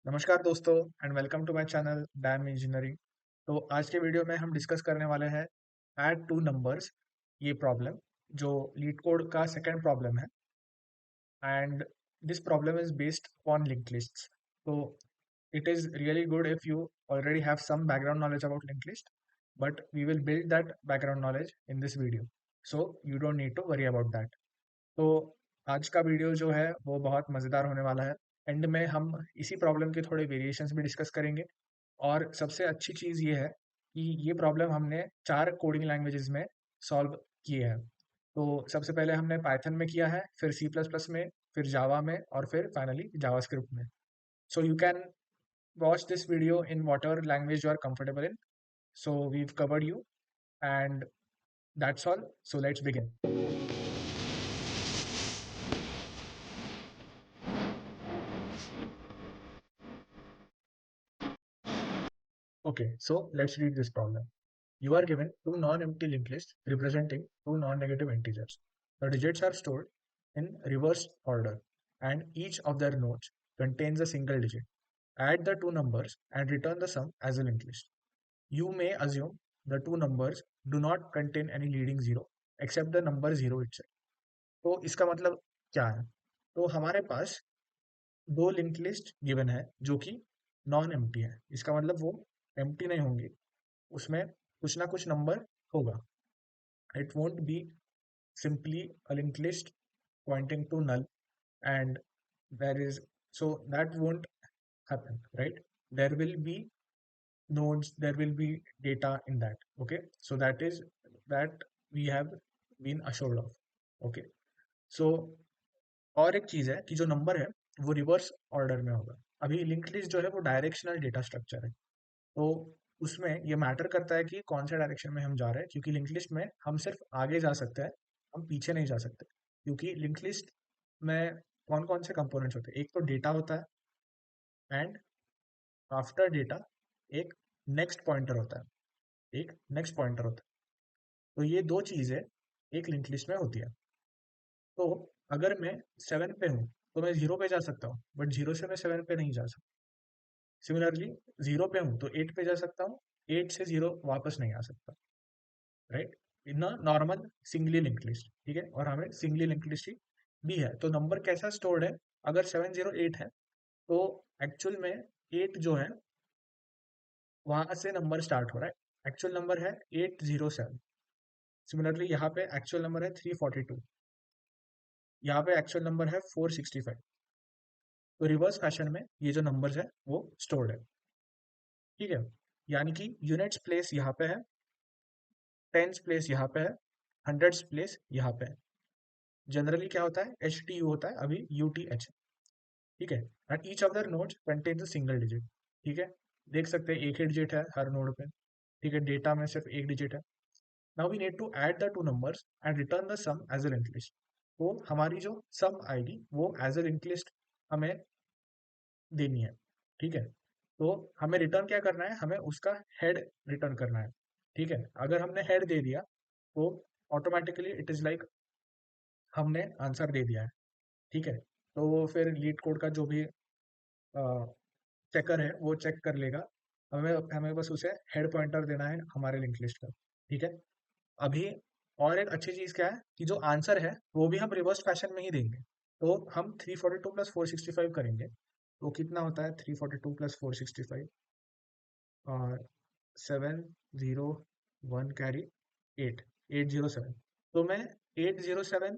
नमस्कार दोस्तों and welcome to my channel dam engineering. तो आज के वीडियो में हम डिस्कस करने वाले हैं ऐड टू नंबर्स, ये प्रॉब्लम जो लीड कोड का सेकंड प्रॉब्लम है। And this problem is based on linked lists. तो it is really good if you already have some background knowledge about linked list, but we will build that background knowledge in this video, so you don't need to worry about that. तो आज का video जो है वो बहुत मज़ेदार होने वाला है। एंड में हम इसी प्रॉब्लम के थोड़े वेरिएशंस भी डिस्कस करेंगे। और सबसे अच्छी चीज़ ये है कि ये प्रॉब्लम हमने 4 कोडिंग लैंग्वेजेस में सॉल्व किए हैं। तो सबसे पहले हमने पाइथन में किया है, फिर सी प्लस प्लस में, फिर जावा में और फिर फाइनली जावास्क्रिप्ट में। So you can watch this video in whatever language you are comfortable in. So we've covered you, and that's all. So let's begin. Okay, so let's read this problem. You are given two non-empty linked lists representing two non-negative integers. The digits are stored in reverse order, and each of their nodes contains a single digit. Add the two numbers and return the sum as a linked list. You may assume the two numbers do not contain any leading zero except the number zero itself. तो इसका मतलब क्या है? तो हमारे पास दो link list given है जो कि नॉन एम्प्टी है। इसका मतलब वो एम्प्टी नहीं होंगे, उसमें कुछ ना कुछ नंबर होगा। It won't be simply a linked list pointing to null, and there is so that won't happen, right? There will be nodes, there will be data in that. Okay, so that we have been assured of. Okay, so और एक चीज है कि जो number है वो reverse order में होगा। अभी लिंक्ड लिस्ट जो है वो डायरेक्शनल डेटा स्ट्रक्चर है, तो उसमें ये मैटर करता है कि कौन से डायरेक्शन में हम जा रहे हैं, क्योंकि लिंक्ड लिस्ट में हम सिर्फ आगे जा सकते हैं, हम पीछे नहीं जा सकते। क्योंकि लिंक्ड लिस्ट में कौन कौन से कंपोनेंट्स होते हैं? एक तो डेटा होता है, एंड आफ्टर डेटा एक नेक्स्ट पॉइंटर होता है, एक नेक्स्ट पॉइंटर होता है। तो ये दो चीजें एक लिंक्ड लिस्ट में होती है। तो अगर मैं 7 पे हूँ तो मैं 0 पे जा सकता हूँ, बट 0 से मैं 7 पे नहीं जा सकता। सिमिलरली 0 पे हूँ तो 8 पे जा सकता हूँ, 8 से 0 वापस नहीं आ सकता, right? In normal singly linked list, ठीक है, और हमें सिंगली लिंक्ड लिस्ट भी है। तो नंबर कैसा स्टोर्ड है? अगर 708 है तो एक्चुअल में 8 जो है वहां से नंबर स्टार्ट हो रहा है। एक्चुअल नंबर है 807। सिमिलरली यहाँ पे एक्चुअल नंबर है 342, यहाँ पे एक्चुअल नंबर है 465। तो रिवर्स फैशन में ये जो नंबर्स है वो स्टोर्ड है, ठीक है। यानी कि यूनिट्स प्लेस यहाँ पे है, टेंस प्लेस यहाँ पे है, हंड्रेड्स प्लेस यहाँ पे है। जनरली क्या होता है? एच टी यू होता है, अभी यू टी एच, ठीक है। And each of their nodes contains a single digit, ठीक है। देख सकते हैं एक ही डिजिट है हर नोड पे, ठीक है। डेटा में सिर्फ एक डिजिट है। Now we need to add the two numbers and return the sum as a linked list. तो हमारी जो सम आएगी वो एज अ लिंक्ड लिस्ट हमें देनी है, ठीक है। तो हमें रिटर्न क्या करना है? हमें उसका हेड रिटर्न करना है, ठीक है। अगर हमने हेड दे दिया तो ऑटोमेटिकली इट इज लाइक हमने आंसर दे दिया है, ठीक है। तो वो फिर लीड कोड का जो भी चेकर है वो चेक कर लेगा। हमें हमें बस उसे हेड पॉइंटर देना है हमारे लिंक लिस्ट का, ठीक है। अभी और एक अच्छी चीज क्या है कि जो आंसर है वो भी हम रिवर्स फैशन में ही देंगे। तो हम 342 प्लस 465 करेंगे, तो कितना होता है 342 प्लस 465? और 701 कैरी 8, 807। तो मैं 807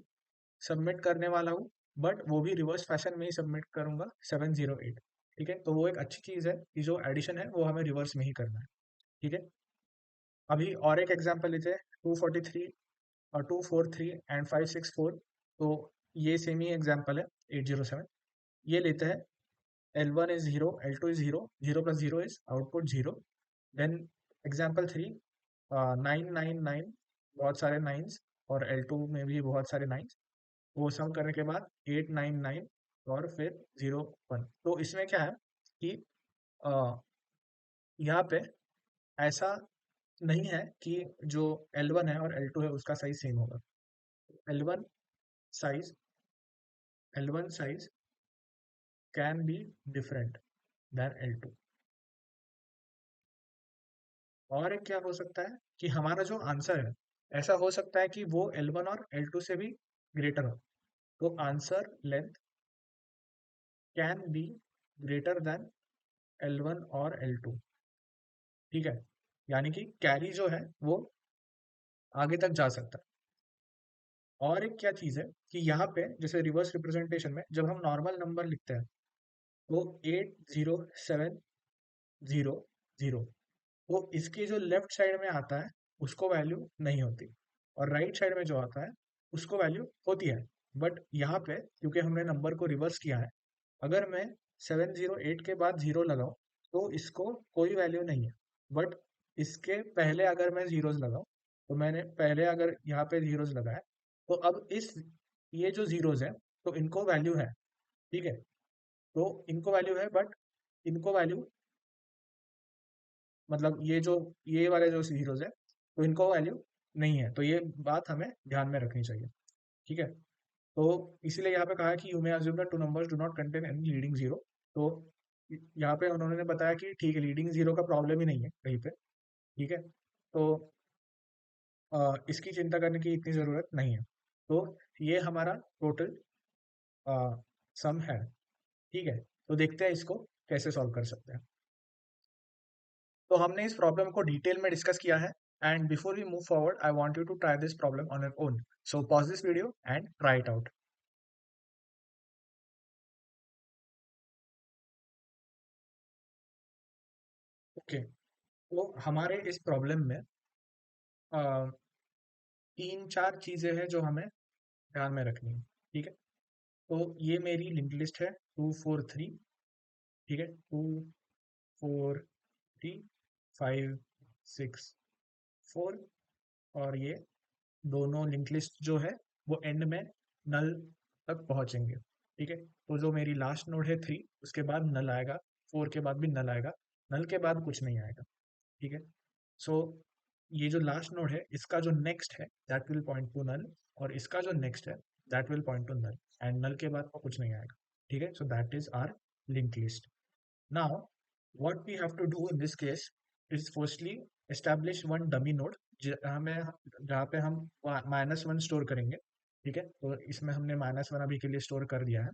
सबमिट करने वाला हूँ, बट वो भी रिवर्स फैशन में ही सबमिट करूंगा 708, ठीक है। तो वो एक अच्छी चीज है कि जो एडिशन है वो हमें रिवर्स में ही करना है, ठीक है। अभी और एक एग्जांपल लेते हैं, 243 और 243 एंड 564। तो ये सेम ही एग्जांपल है 807। ये लेते हैं, L1 is 0, L2 is 0, 0 plus 0 is output 0। Then example 3, 999, बहुत सारे नाइन्स, और L2 में भी बहुत सारे नाइन्स। वो सम करने के बाद 899 और फिर 01। तो इसमें क्या है कि यहाँ पे ऐसा नहीं है कि जो L1 है और L2 है उसका साइज सेम होगा। L1 size L1 size can be different, then L2। और एक क्या हो सकता है कि हमारा जो आंसर है, ऐसा हो सकता है कि वो L1 और L2 से भी ग्रेटर हो। तो answer length can be greater than L1 और L2। ठीक है, यानी कि कैरी जो है वो आगे तक जा सकता है। और एक क्या चीज है कि यहाँ पे जैसे रिवर्स रिप्रेजेंटेशन में जब हम नॉर्मल नंबर लिखते हैं तो 80700, तो इसके जो लेफ्ट साइड में आता है उसको वैल्यू नहीं होती, और राइट साइड में जो आता है उसको वैल्यू होती है। बट यहाँ पे क्योंकि हमने नंबर को रिवर्स किया है, अगर मैं 708 के बाद जीरो लगाऊं तो इसको कोई वैल्यू नहीं है। बट इसके पहले अगर मैं जीरोस लगाऊं, तो मैंने पहले अगर यहाँ पे जीरोस लगाया, तो अब इस ये जो जीरोस है तो इनको वैल्यू है। ठीक है, तो इनको वैल्यू है, बट इनको वैल्यू मतलब ये वाले जो हीरोज है तो इनको वैल्यू नहीं है। तो ये बात हमें ध्यान में रखनी चाहिए। ठीक है, तो इसीलिए यहाँ पे कहा है कि you may assume that two numbers do not contain any leading zero. तो यहाँ पे उन्होंने बताया कि ठीक है, लीडिंग जीरो का प्रॉब्लम ही नहीं है कहीं पे। ठीक है, तो इसकी चिंता करने की इतनी जरूरत नहीं है। तो ये हमारा टोटल सम है। ठीक है, तो देखते हैं इसको कैसे सॉल्व कर सकते हैं। तो हमने इस प्रॉब्लम को डिटेल में डिस्कस किया है, and before we move forward I want you to try this problem on your own. So pause this video and try it out. Okay, तो हमारे इस प्रॉब्लम में अ, तीन चार चीजें हैं जो हमें ध्यान में रखनी है। ठीक है, तो ये मेरी लिंक लिस्ट है 243। ठीक है, 2 4 3 5 6 4, और ये दोनों लिंक लिस्ट जो है वो एंड में नल तक पहुंचेंगे। ठीक है, तो जो मेरी लास्ट नोड है 3, उसके बाद नल आएगा, 4 के बाद भी नल आएगा, नल के बाद कुछ नहीं आएगा। ठीक है, सो ये जो लास्ट नोड है इसका जो नेक्स्ट है that will point to null, और इसका जो नेक्स्ट है that will point to null, and null के बाद को कुछ नहीं आएगा। ठीक है, so that is our link list. Now what we have to do in this case is firstly establish one dummy node जहाँ पे हम -1 स्टोर करेंगे। ठीक है, तो इसमें हमने -1 अभी के लिए स्टोर कर दिया है।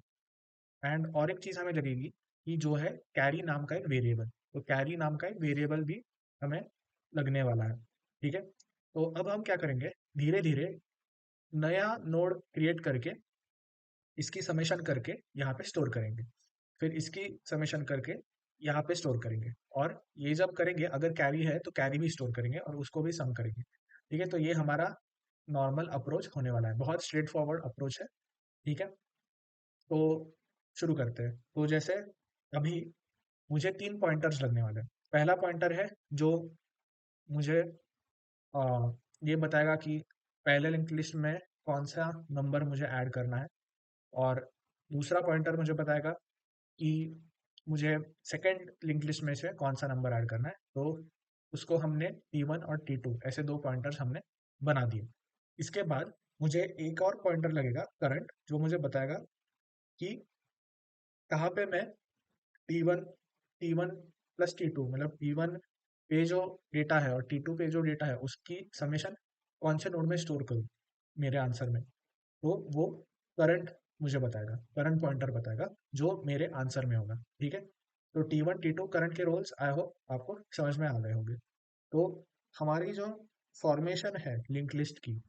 एंड और एक चीज हमें लगेगी कि जो है कैरी नाम का एक वेरिएबल, तो कैरी नाम का एक वेरिएबल भी हमें लगने वाला है। ठीक है, तो अब हम क्या करेंगे, धीरे धीरे नया नोड क्रिएट करके इसकी समेशन करके यहाँ पे स्टोर करेंगे, फिर इसकी समेशन करके यहाँ पे स्टोर करेंगे, और ये जब करेंगे अगर कैरी है तो कैरी भी स्टोर करेंगे और उसको भी सम करेंगे। ठीक है, तो ये हमारा नॉर्मल अप्रोच होने वाला है, बहुत स्ट्रेट फॉरवर्ड अप्रोच है। ठीक है, तो शुरू करते हैं। तो जैसे अभी मुझे 3 पॉइंटर्स लगने वाले हैं। पहला पॉइंटर है जो मुझे आ, ये बताएगा कि पहले लिंक लिस्ट में कौन सा नंबर मुझे ऐड करना है, और दूसरा पॉइंटर मुझे बताएगा कि मुझे सेकंड लिंक लिस्ट में से कौन सा नंबर ऐड करना है। तो उसको हमने T1 और T2 ऐसे दो पॉइंटर्स हमने बना दिए। इसके बाद मुझे एक और पॉइंटर लगेगा करंट, जो मुझे बताएगा कि कहाँ पे मैं T1 T1 प्लस T2 मतलब T1 पे जो डेटा है और T2 पे जो डेटा है उसकी समेशन कौन से नोड में स्टोर करूँ मेरे आंसर में। तो वो करंट मुझे बताएगा, करंट पॉइंटर बताएगा जो मेरे आंसर में होगा। ठीक है, तो T1 T2 करंट के रोल्स आई होप आपको समझ में आ गए होंगे। तो हमारी जो फॉर्मेशन है लिंक लिस्ट की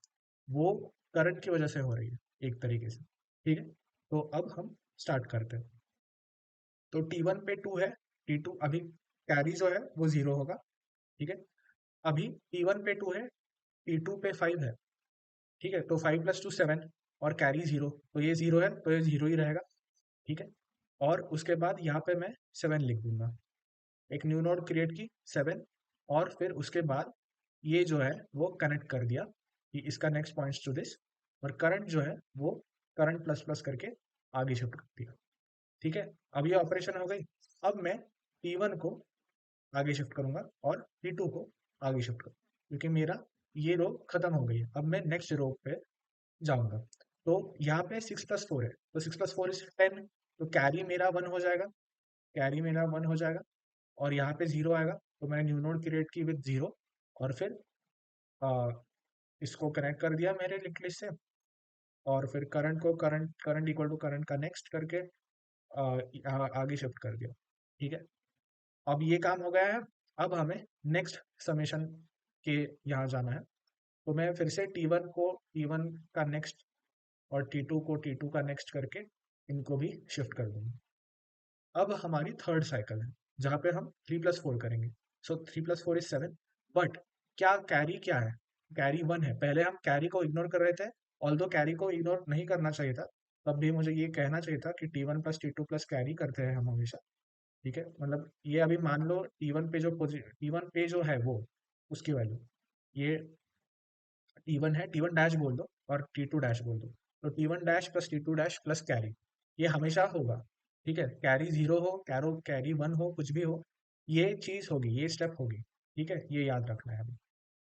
वो करंट की वजह से हो रही है एक तरीके से। ठीक है, तो अब हम स्टार्ट करते हैं। तो T1 पे 2 है, T2 अभी कैरी जो है वो 0 होगा। ठीक है, अभी T1 पे 2 है, T2 पे 5 है। ठीक है, तो 5 + 2 7, और कैरी 0, तो ये 0 है तो ये 0 ही रहेगा। ठीक है, और उसके बाद यहाँ पे मैं 7 लिख दूंगा, एक न्यू नोड क्रिएट की 7, और फिर उसके बाद ये जो है वो कनेक्ट कर दिया कि इसका नेक्स्ट पॉइंट्स टू दिस, और करंट जो है वो करंट प्लस प्लस करके आगे शिफ्ट कर दिया। ठीक है, अब ये ऑपरेशन हो गई। अब मैं T1 को आगे शिफ्ट करूंगा और T2 को आगे शिफ्ट करूंगा, क्योंकि मेरा ये रो खत्म हो गई है। अब मैं नेक्स्ट रो पे जाऊंगा। तो यहाँ पे 6 + 4 है, तो 6 + 4 = 10, तो कैरी मेरा 1 हो जाएगा। कैरी मेरा 1 हो जाएगा और यहाँ पे 0 आएगा, तो मैंने न्यू नोड क्रिएट की विद 0 और फिर अ, इसको कनेक्ट कर दिया मेरे लिंक लिस्ट से और फिर करंट को current current equal to current का नेक्स्ट करके आगे शिफ्ट कर दिया। ठीक है, अब ये काम हो गया है। अब हमें नेक्स्ट समेशन के यहाँ जाना है, तो मैं फिर से T1 को T1 का नेक्स्ट और T2 को T2 का नेक्स्ट करके इनको भी शिफ्ट कर दूंगा। अब हमारी थर्ड साइकिल है जहाँ पे हम 3+4 करेंगे। सो 3+4 इज 7, बट क्या कैरी क्या है? कैरी 1 है। पहले हम कैरी को इग्नोर कर रहे थे, ऑल्दो कैरी को इग्नोर नहीं करना चाहिए था, तब भी मुझे ये कहना चाहिए था कि T1+T2+ कैरी करते हैं हम हमेशा। ठीक है, मतलब ये अभी मान लो T1 पे जो है वो उसकी वैल्यू ये T1 है, T1 डैश बोल दो और T2 डैश बोल दो, तो T1 dash plus T2 dash plus carry ये हमेशा होगा। ठीक है, कैरी 0 हो, कैरी 1 हो, कुछ भी हो, ये चीज होगी, ये स्टेप होगी। ठीक है, ये याद रखना है अभी।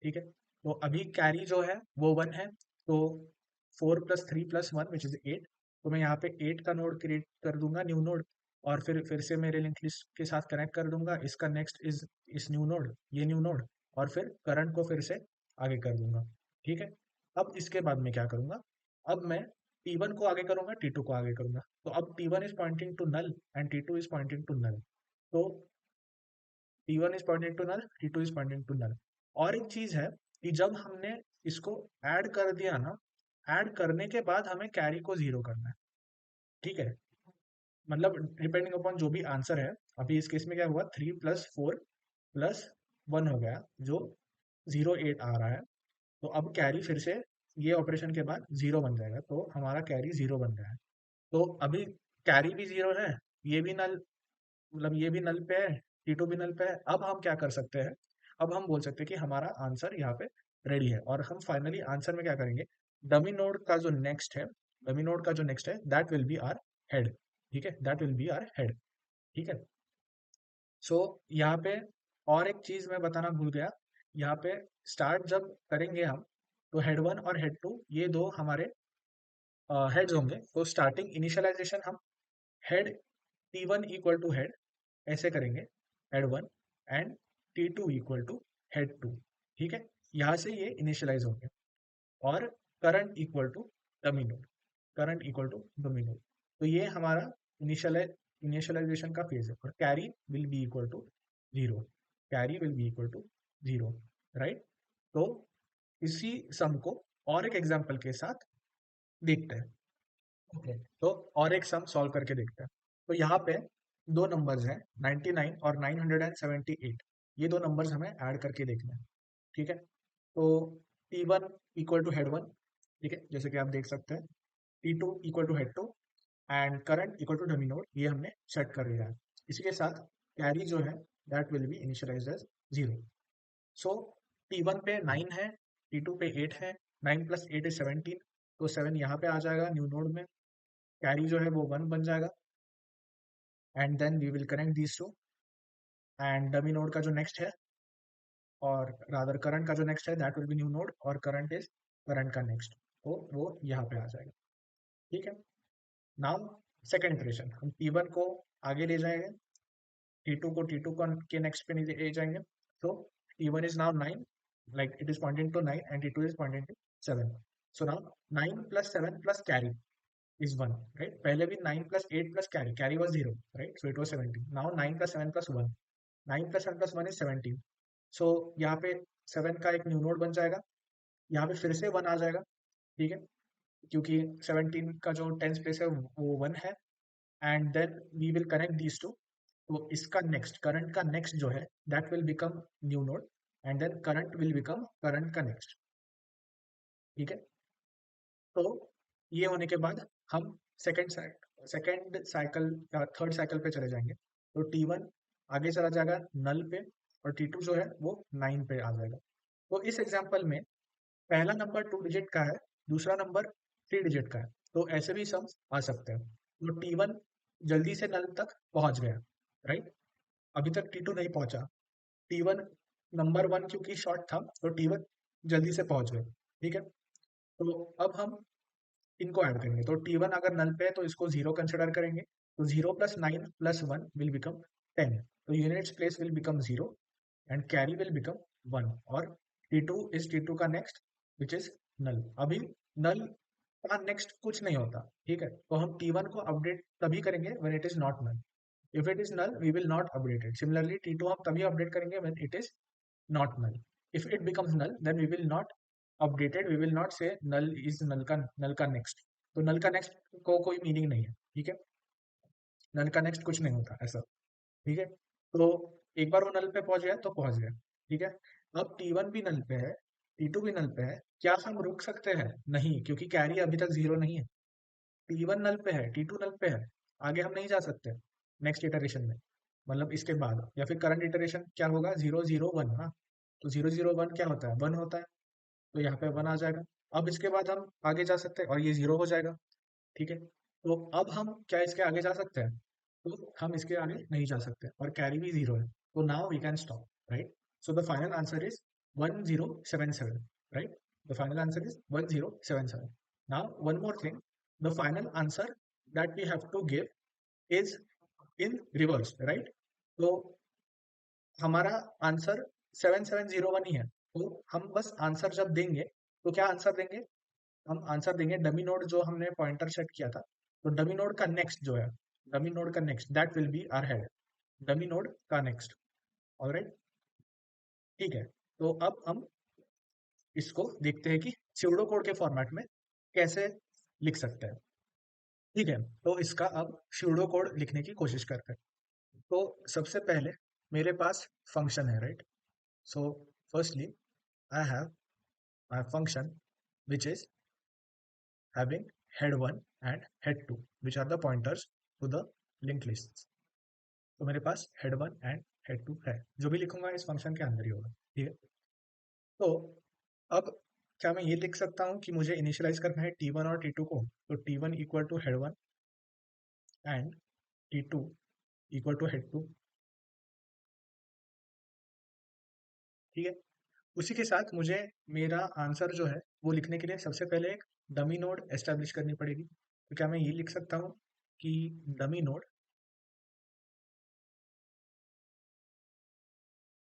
ठीक है, तो अभी कैरी जो है वो 1 है, तो 4+3+1 विच इज 8, तो मैं यहाँ पे 8 का नोड क्रिएट कर दूंगा, न्यू नोड, और फिर से मेरे लिंक लिस्ट के साथ कनेक्ट कर दूंगा। इसका नेक्स्ट इज इस न्यू नोड, ये न्यू नोड, और फिर करंट को फिर से आगे कर दूंगा। ठीक है, अब इसके बाद मैं क्या करूंगा, अब मैं T1 को आगे करूंगा, T2 को आगे करूंगा, तो अब T1 is pointing to null and T2 is pointing to null, तो T1 is pointing to null, T2 is pointing to null. और एक चीज है कि जब हमने इसको ऐड कर दिया ना, ऐड करने के बाद हमें कैरी को 0 करना है। ठीक है, मतलब डिपेंडिंग अपॉन जो भी आंसर है। अभी इस केस में क्या हुआ, 3+4+1 हो गया, जो 0 8 आ रहा है, तो अब कैरी फिर से ये ऑपरेशन के बाद 0 बन जाएगा, तो हमारा कैरी 0 बन गया है। तो अभी कैरी भी 0 है, ये भी नल, मतलब ये भी नल पे है, T2 भी नल पे है। अब हम क्या कर सकते हैं, अब हम बोल सकते हैं कि हमारा आंसर यहाँ पे रेडी है, और हम फाइनली आंसर में क्या करेंगे, डमी नोड का जो नेक्स्ट है, डमी नोड का जो नेक्स्ट है that will be our head. ठीक है, that will be our head. ठीक है, सो यहाँ पे और एक चीज मैं बताना भूल गया, यहाँ पे स्टार्ट जब करेंगे हम, तो हेड 1 और हेड 2 ये दो हमारे हेड्स होंगे, तो स्टार्टिंग इनिशियलाइजेशन हम head T1 equal to head ऐसे करेंगे, head 1 and T2 equal to head 2। ठीक है, यहाँ से ये इनिशियलाइज होंगे, और current equal to dummy node, current equal to dummy node, तो ये हमारा इनिशियलाइजेशन का फेज है, और carry will be equal to 0, carry will be equal to 0, right. तो इसी सम को और एक एग्जांपल के साथ देखते हैं। ओके, तो और एक सम सॉल्व करके देखते हैं। तो यहाँ पे दो नंबर्स हैं, 99 और 978, ये दो नंबर्स हमें ऐड करके देखना है। ठीक है, तो T1 इक्वल टू हेड 1, ठीक है, जैसे कि आप देख सकते हैं, T2 equal to head 2 and current equal to dummy node, ये हमने सेट कर लिया है। इसी के साथ कैरी जो है that will be initialized as 0। So T1 पे 9 है, T2 पे 8 है, 9+8 इज 17, तो 7 यहाँ पे आ जाएगा न्यू नोड में, कैरी जो है वो 1 बन जाएगा, and then we will connect these two, and dummy node का जो नेक्स्ट है, और रादर करंट का जो नेक्स्ट है that will B new node, और करंट इज करंट का नेक्स्ट, तो वो यहाँ पे आ जाएगा। ठीक है, नाउ सेकेंड इटरेशन, हम T1 को आगे ले जाएंगे, T2 को T2 के नेक्स्ट पे ले जाएंगे, तो T1 is now 9, like it is pointing to 9 and T2 is pointing to 7, so now 9+7 plus carry is 1, right? पहले भी 9+8 plus carry was 0, right? So it was 17. Now 9+7 plus 1, 9+7 plus 1 is 17, so यहाँ पे 7 का एक new node बन जाएगा, यहाँ पे फिर से 1 आ जाएगा। ठीक है, क्योंकि 17 का जो टेंस प्लेस है वो 1 है, and then we will connect these two, तो इसका नेक्स्ट, करंट का नेक्स्ट जो है that will become new node, and then current will become current का नेक्स्ट। ठीक है, तो ये होने के बाद हम सेकेंड साइकिल या थर्ड साइकिल पे चले जाएंगे, तो T1 आगे चला जाएगा नल पे, और T2 जो है वो 9 पे आ जाएगा। तो इस एग्जांपल में पहला नंबर 2 डिजिट का है, दूसरा नंबर 3 डिजिट का है, तो ऐसे भी सम्स आ सकते हैं। तो T1 जल्दी से नल तक पहुंच गया, राइट, अभी तक T2 नहीं पहुंचा। T1 नंबर 1 क्योंकि शॉर्ट था, तो T1 जल्दी से पहुंच गए। ठीक है, तो अब हम इनको ऐड करेंगे, तो T1 अगर नल पे है तो इसको 0 कंसिडर करेंगे, तो 0 plus 9 plus 1 will become 10. So units place will become 0 and carry will become 1 or T2 is T2 का next which is null. अभी null का next कुछ नहीं होता, ठीक है, तो हम T1 को अपडेट तभी करेंगे when it is not null. If it is null we will not update it. Similarly T2 हम तभी अपडेट करेंगे when it is not null. If it becomes null then we will not update it. We will not say null is null का next. तो null का next को कोई meaning नहीं है, ठीक है, null का next कुछ नहीं होता ऐसा, ठीक है। तो एक बार वो नल पे पहुंच गया तो पहुंच गया, ठीक है। अब T1 भी नल पे है, T2 भी नल पे है, क्या हम रुक सकते हैं? नहीं, क्योंकि कैरी अभी तक 0 नहीं है। T1 नल पे है, T2 नल पे है, आगे हम नहीं जा सकते नेक्स्ट इटरेशन में, मतलब इसके बाद या फिर करंट इटरेशन क्या होगा, 0 0 1। हाँ, तो 0 0 1 क्या होता है, 1 होता है, तो यहाँ पे 1 आ जाएगा। अब इसके बाद हम आगे जा सकते हैं और ये 0 हो जाएगा, ठीक है। तो अब हम क्या इसके आगे जा सकते हैं? तो हम इसके आगे नहीं जा सकते और कैरी भी 0 है, तो now we can stop, right. So the final answer is 1077, right. The final answer is 1077। Now one more thing, the final answer that we have to give is in reverse, right. तो हमारा answer 7701 ही है, तो हम बस answer जब देंगे तो क्या आंसर देंगे, हम आंसर देंगे डमी नोड जो हमने पॉइंटर सेट किया था, तो डमी नोड का नेक्स्ट जो है, डमी नोड का next that will be our head, dummy node का नेक्स्ट, ऑलराइट, ठीक है। तो अब हम इसको देखते हैं कि स्यूडो कोड के फॉर्मेट में कैसे लिख सकते हैं, ठीक है। तो इसका अब स्यूडो कोड लिखने की कोशिश करते हैं। तो सबसे पहले मेरे पास फंक्शन है, right. So firstly I have my function which is having head1 and head2 which are the pointers to the linked lists. तो मेरे पास head1 and head2 है, जो भी लिखूंगा इस फंक्शन के अंदर ही होगा, ठीक है। तो अब क्या मैं ये लिख सकता हूँ कि मुझे इनिशियलाइज करना है T1 और T2 को, तो T1 equal to head1 and T2 equal to head2, ठीक है। उसी के साथ मुझे मेरा आंसर जो है वो लिखने के लिए सबसे पहले एक डमी नोड एस्टेब्लिश करनी पड़ेगी, तो क्या मैं ये लिख सकता हूँ कि dummy node,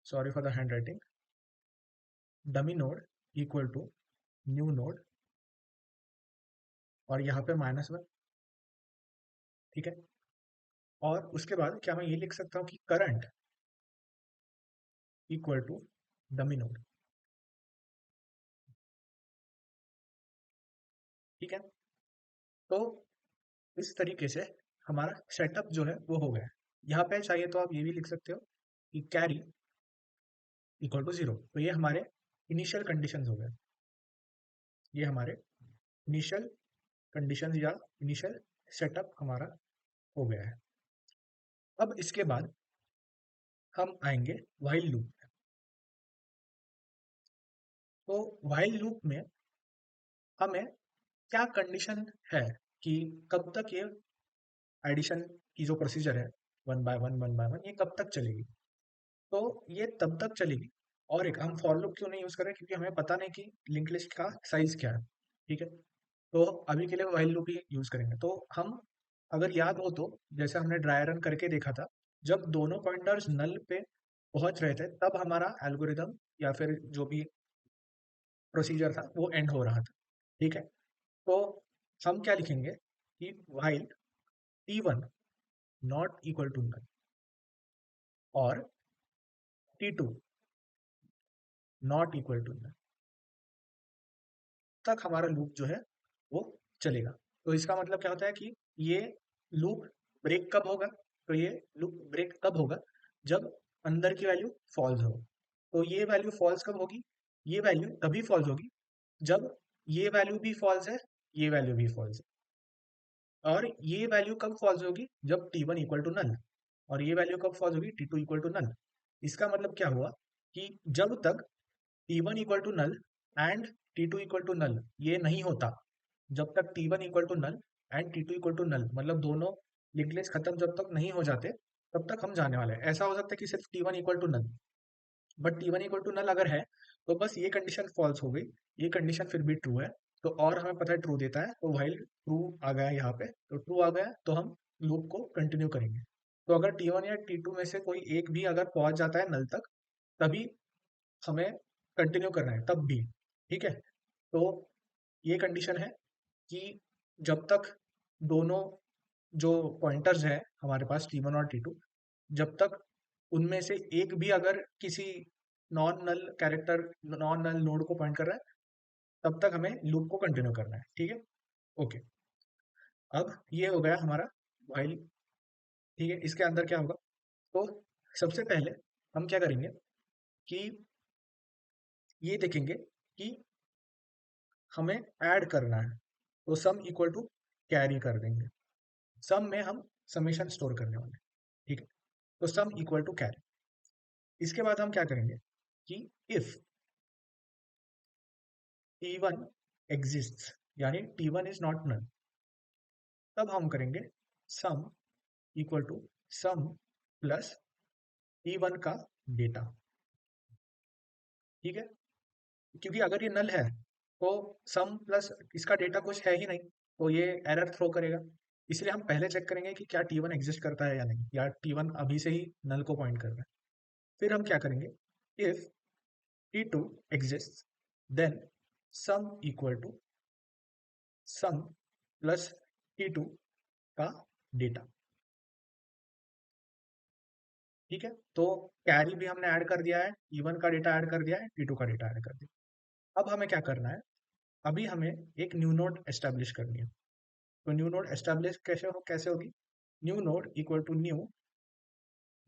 sorry for the handwriting, dummy node equal to new node और यहाँ पे -1, ठीक है। और उसके बाद क्या मैं ये लिख सकता हूँ कि current equal to dummy node, ठीक है। तो इस तरीके से हमारा सेटअप जो है वो हो गया है। यहाँ पे चाहिए तो आप ये भी लिख सकते हो कि कैरी इक्वल टू 0, तो ये हमारे इनिशियल कंडीशंस हो गए, ये हमारे इनिशियल कंडीशंस या इनिशियल सेटअप हमारा हो गया है। अब इसके बाद हम आएंगे व्हाइल लूप। तो व्हाइल लूप में हमें क्या कंडीशन है कि कब तक ये एडिशन की जो प्रोसीजर है, वन बाय वन ये कब तक चलेगी, तो ये तब तक चलेगी। और एक हम फॉर लूप क्यों नहीं यूज करें, क्योंकि हमें पता नहीं कि लिंक लिस्ट का साइज क्या है, ठीक है। तो अभी के लिए व्हाइल लूप ही यूज करेंगे। तो हम अगर याद हो तो जैसे हमने ड्राई रन करके देखा था, जब दोनों पॉइंटर्स नल पे पहुंच रहे थे तब हमारा एल्गोरिदम या फिर जो भी प्रोसीजर था वो एंड हो रहा था, ठीक है। तो हम क्या लिखेंगे कि while T1 not equal to null और T2 नॉट इक्वल टू नल तक हमारा लूप जो है वो चलेगा। तो इसका मतलब क्या होता है कि ये लूप ब्रेक कब होगा, तो ये लूप ब्रेक तब होगा जब अंदर की वैल्यू फॉल्स हो। तो ये वैल्यू फॉल्स कब होगी, ये वैल्यू तभी फॉल्स होगी जब ये वैल्यू भी फॉल्स है, ये वैल्यू भी फॉल्स है, और ये वैल्यू कब फॉल्स होगी, जब T1 इक्वल टू नल, और ये वैल्यू कब फॉल्स होगी, T2 इक्वल टू नल। इसका मतलब क्या हुआ कि जब तक T1 equal to null and T2 equal to null ये नहीं होता, जब तक T1 equal to null and T2 equal to null मतलब दोनों लिंक लिस्ट खत्म जब तक नहीं हो जाते तब तक हम जाने वाले हैं। ऐसा हो सकता है कि सिर्फ T1 equal to null, but T1 equal to null अगर है तो बस ये कंडीशन फॉल्स हो गई, ये कंडीशन फिर भी ट्रू है, तो और हमें पता है ट्रू देता है, तो व्हाइल ट्रू आ गया यहाँ पे, तो ट्रू आ गया तो हम लूप को कंटिन्यू करेंगे। तो अगर T1 या T2 में से कोई एक भी अगर पहुंच जाता है नल तक, तभी हमें कंटिन्यू करना है, तब भी। ठीक है, तो ये कंडीशन है कि जब तक दोनों जो पॉइंटर्स हैं हमारे पास T1 और T2, जब तक उनमें से एक भी अगर किसी non null character, non null node को पॉइंट कर रहा है, तब तक हमें लूप को कंटिन्यू करना है। ठीक है, ओके। अब ये हो गया हमारा व्हाइल। ठीक है, इसके अंदर क्या होगा, तो सबसे पहले हम क्या करेंगे कि ये देखेंगे कि हमें ऐड करना है, तो सम इक्वल टू कैरी कर देंगे। सम में हम समेशन स्टोर करने वाले हैं। ठीक है, तो सम इक्वल टू कैरी। इसके बाद हम क्या करेंगे कि इफ T1 एग्जिस्ट, यानी T1 इज नॉट नल, तब हम करेंगे sum equal to sum plus T1 का डेटा। ठीक है, क्योंकि अगर ये नल है तो सम प्लस इसका डेटा कुछ है ही नहीं, तो ये एरर थ्रो करेगा। इसलिए हम पहले चेक करेंगे कि क्या T1 एग्जिस्ट करता है या नहीं, या T1 अभी से ही नल को पॉइंट कर रहा है। फिर हम क्या करेंगे, if T2 exist, then sum equal to sum plus T2 का डेटा। ठीक है, तो कैरी भी हमने ऐड कर दिया है, T1 का डेटा ऐड कर दिया है, T2 का डेटा ऐड कर दिया। अब हमें क्या करना है, अभी हमें एक न्यू नोड एस्टेब्लिश करनी है। तो न्यू नोड एस्टेब्लिश कैसे होगी, new node equal to new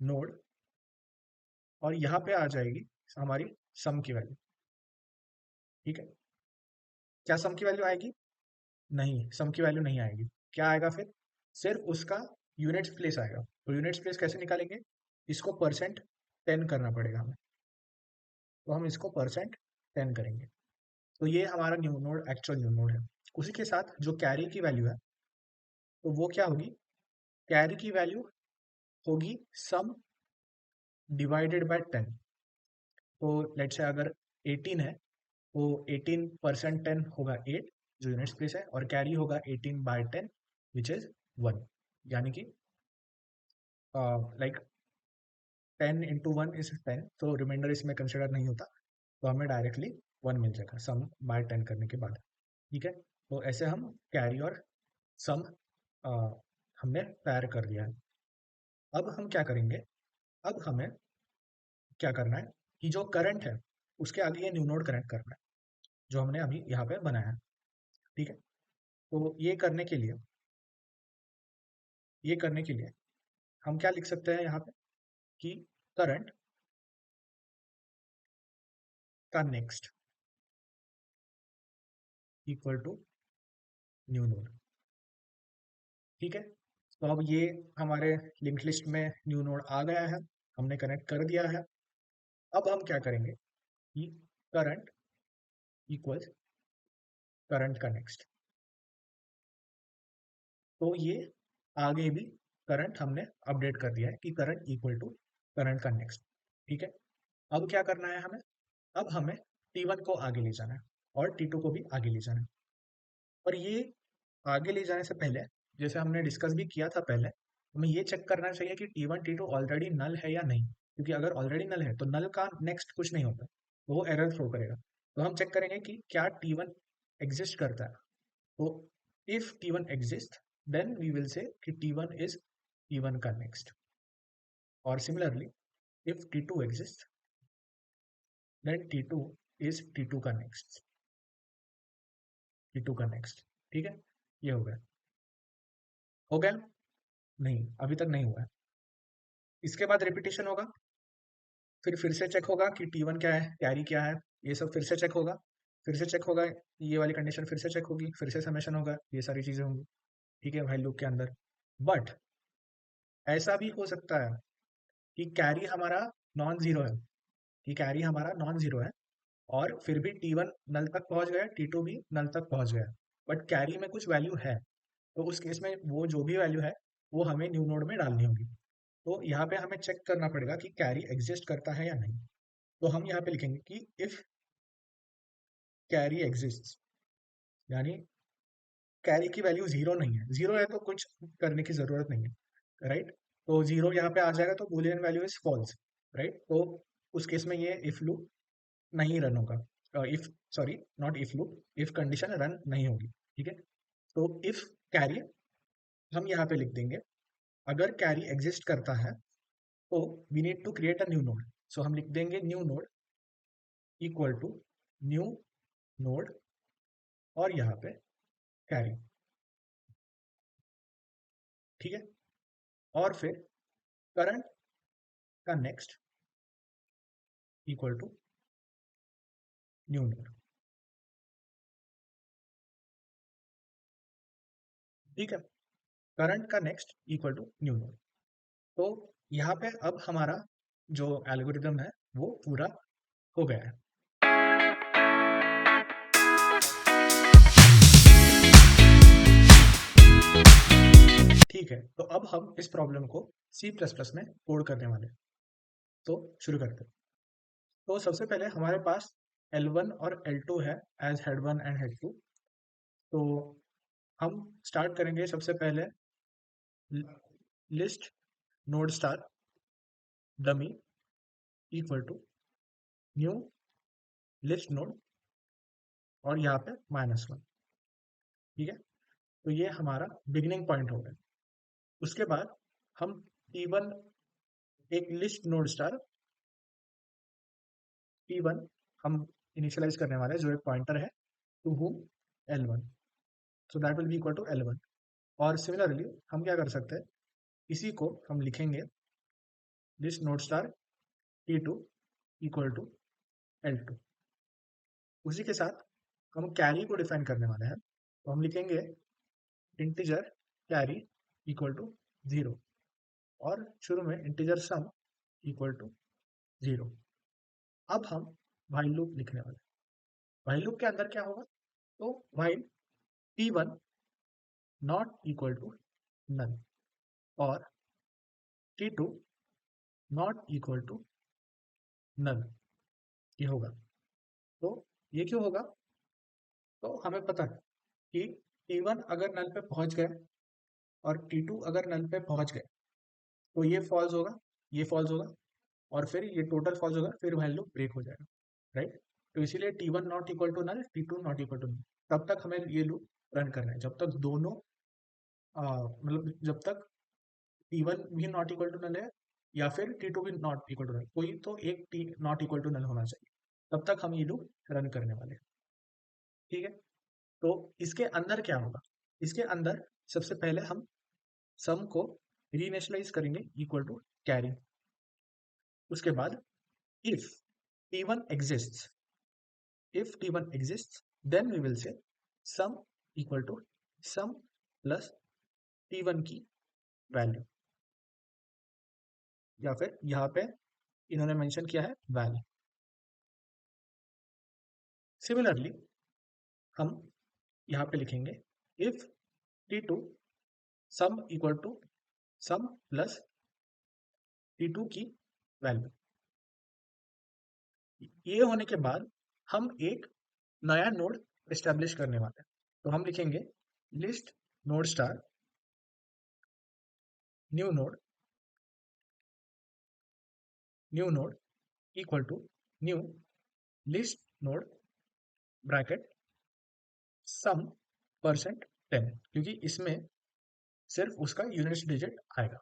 node, और यहाँ पे आ जाएगी हमारी सम की वैल्यू। ठीक है, क्या सम की वैल्यू आएगी, नहीं, सम की वैल्यू नहीं आएगी। क्या आएगा फिर, सिर्फ उसका यूनिट्स प्लेस आएगा। तो यूनिट्स प्लेस कैसे निकालेंगे, इसको परसेंट 10 करना पड़ेगा हमें, तो हम इसको परसेंट 10 करेंगे। तो ये हमारा new node, actual new node है। उसी के साथ जो कैरी की वैल्यू है, तो वो क्या होगी, कैरी की वैल्यू होगी सम डिवाइडेड बाय 10। तो लेट्स से अगर 18 है, तो 18% 10 होगा 8, जो यूनिट्स प्लेस है, और कैरी होगा 18/10 विच इज 1। यानी कि लाइक 10 इंटू 1 इज 10, तो रिमाइंडर इसमें कंसिडर नहीं होता, तो हमें डायरेक्टली 1 मिल जाएगा सम बाय 10 करने के बाद। ठीक है, तो ऐसे हम कैरी और सम हमने पैर कर दिया है। अब हम क्या करेंगे, अब हमें क्या करना है कि जो करंट है उसके आगे ये न्यू नोड कनेक्ट करना है, जो हमने अभी यहाँ पे बनाया है। ठीक है, तो ये करने के लिए हम क्या लिख सकते हैं यहाँ पे कि करंट का next equal to new node. ठीक है, तो अब ये हमारे लिंक लिस्ट में न्यू नोड आ गया है, हमने कनेक्ट कर दिया है। अब हम क्या करेंगे कि करंट इक्वल करंट का नेक्स्ट, तो ये आगे भी करंट हमने अपडेट कर दिया है कि करंट इक्वल टू करंट का नेक्स्ट। ठीक है, अब क्या करना है हमें, अब हमें T1 को आगे ले जाना है और T2 को भी आगे ले जाना है। और ये आगे ले जाने से पहले, जैसे हमने डिस्कस भी किया था पहले, हमें ये चेक करना चाहिए कि T1 T2 ऑलरेडी नल है या नहीं, क्योंकि अगर ऑलरेडी नल है तो नल का नेक्स्ट कुछ नहीं होता, तो वो एरर थ्रो करेगा। तो हम चेक करेंगे कि क्या T1 एग्जिस्ट करता है। तो if T1 exist, then we will say कि T1 इज T1 का नेक्स्ट। और similarly if T2 exist, then T2 is T2 का नेक्स्ट, T2 का नेक्स्ट। ठीक है, ये हो गया। हो गया, नहीं अभी तक नहीं हुआ है। इसके बाद रिपीटेशन होगा, फिर से चेक होगा कि T1 क्या है, कैरी क्या है, ये सब फिर से चेक होगा, फिर से चेक होगा, ये वाली कंडीशन फिर से चेक होगी, फिर से समेशन होगा, ये सारी चीजें होंगी। ठीक है, भाई लूप के अंदर। बट ऐसा भी हो सकता है कि कैरी हमारा नॉन जीरो है, कि कैरी हमारा नॉन जीरो है, और फिर भी T1 नल तक पहुंच गया, T2 भी नल तक पहुंच गया, बट कैरी में कुछ वैल्यू है। तो उस केस में वो जो भी वैल्यू है वो हमें न्यू नोड में डालनी होगी। तो यहाँ पे हमें चेक करना पड़ेगा कि कैरी एग्जिस्ट करता है या नहीं। तो हम यहाँ पे लिखेंगे कि इफ कैरी एग्जिस्ट, यानी कैरी की वैल्यू जीरो नहीं है, जीरो है तो कुछ करने की जरूरत नहीं है, राइट। तो जीरो यहाँ पे आ जाएगा तो boolean value is false, right. तो उस केस में ये इफ लूप नहीं रन होगा, if sorry not if loop, if condition run नहीं होगी, ठीक है। तो इफ कैरी हम यहाँ पे लिख देंगे, अगर कैरी एग्जिस्ट करता है तो we need to create a new node. So हम लिख देंगे new node equal to new node और यहाँ पे कैरी, ठीक है। और फिर करंट का next equal to new node, ठीक है। करंट का next equal to new node. तो यहाँ पे अब हमारा जो एल्गोरिदम है वो पूरा हो गया है। ठीक है, तो अब हम इस प्रॉब्लम को C++ में कोड करने वाले हैं। तो शुरू करते हैं। तो सबसे पहले हमारे पास L1 और L2 है एज हेड 1 एंड हेड 2। तो हम स्टार्ट करेंगे सबसे पहले list node star dummy equal to new list node और यहाँ पे -1, ठीक है। तो ये हमारा बिगिनिंग पॉइंट हो गया। उसके बाद हम T1 एक लिस्ट नोड स्टार T1 हम इनिशियलाइज करने वाले हैं जो एक पॉइंटर है to whom L1, so that will be equal to L1। और सिमिलरली हम क्या कर सकते हैं, इसी को हम लिखेंगे list node star T2 equal to L2। उसी के साथ हम कैरी को डिफाइन करने वाले हैं, तो हम लिखेंगे इंटीजर कैरी इक्वल टू 0 और शुरू में इंटीजर सम इक्वल टू 0। अब हम व्हाइल लूप लिखने वाले हैं। व्हाइल लूप के अंदर क्या होगा, तो while T1 not equal to null और T2 not equal to null, ये होगा। तो ये क्यों होगा, तो हमें पता है कि T1 अगर नल पे पहुंच गए और T2 अगर नल पे पहुंच गए तो ये फॉल्स होगा, ये फॉल्स होगा और फिर ये टोटल फॉल्स होगा, फिर वैल्यू ब्रेक हो जाएगा, राइट। तो इसीलिए T1 not equal to null, T2 not equal to null, तब तक हमें ये लूप रन करना है जब तक दोनों मतलब जब तक T1 भी नॉट इक्वल टू नल है या फिर T2 भी नॉट इक्वल टू नल, कोई तो एक T not equal to null होना चाहिए, तब तक हम ये लूप रन करने वाले हैं, ठीक है। तो इसके अंदर क्या होगा, इसके अंदर सबसे पहले हम सम को रीइनिशियलाइज करेंगे इक्वल टू कैरी। उसके बाद if T1 exists, if T1 exists then we will say sum equal to sum plus T1 की वैल्यू, या फिर यहाँ पे इन्होंने मेंशन किया है वैल्यू। सिमिलरली हम यहाँ पे लिखेंगे if T2 sum equal to sum plus T2 की वैल्यू। ये होने के बाद हम एक नया नोड एस्टेब्लिश करने वाले हैं, तो हम लिखेंगे list node star new node equal to new list node bracket sum %10, क्योंकि इसमें सिर्फ उसका यूनिट डिजिट आएगा।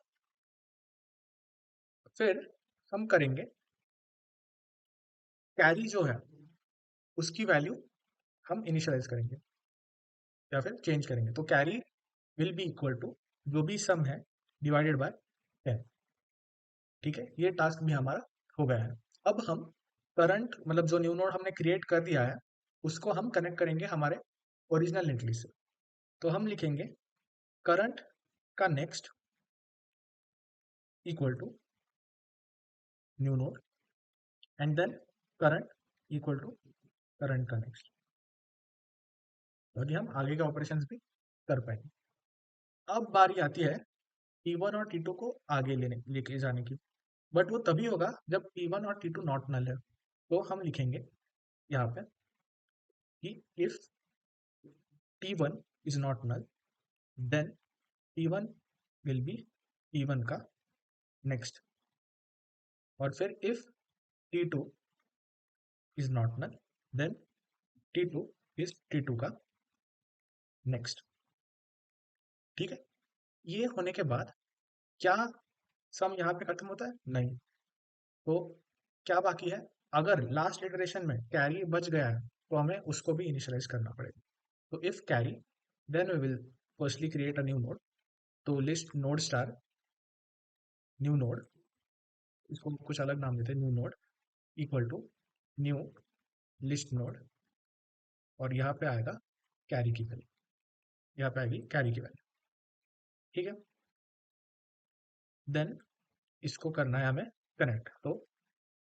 फिर हम करेंगे कैरी जो है उसकी वैल्यू हम इनिशियलाइज करेंगे या फिर चेंज करेंगे, तो carry will be equal to जो भी सम है डिवाइडेड बाय 10, ठीक है। ये टास्क भी हमारा हो गया है। अब हम करंट मतलब जो न्यू नोड हमने क्रिएट कर दिया है उसको हम कनेक्ट करेंगे हमारे ओरिजिनल नेटलिस्ट से। तो हम लिखेंगे करंट का next equal to new node and then current equal to current का नेक्स्ट, ताकि हम आगे के ऑपरेशंस भी कर पाएंगे। अब बारी आती है T1 और T2 को आगे लेके जाने की, बट वो तभी होगा जब T1 और T2 नॉट नल है। तो हम लिखेंगे यहाँ पे कि if T1 is not null, then T1 will be T1 का नेक्स्ट, और फिर if T2 is not null, then T2 is T2 का नेक्स्ट। ठीक है, ये होने के बाद क्या सम यहाँ पे खत्म होता है? नहीं। तो क्या बाकी है? अगर लास्ट इटरेशन में कैरी बच गया है तो हमें उसको भी इनिशियलाइज करना पड़ेगा। तो if carry, then we will firstly create a new node. तो list node star new node, इसको कुछ अलग नाम देते हैं, new node equal to new list node, और यहाँ पे आएगा कैरी की वैल्यू, यहाँ पे आएगी कैरी की वैल्यू। ठीक है, देन इसको करना है हमें कनेक्ट। तो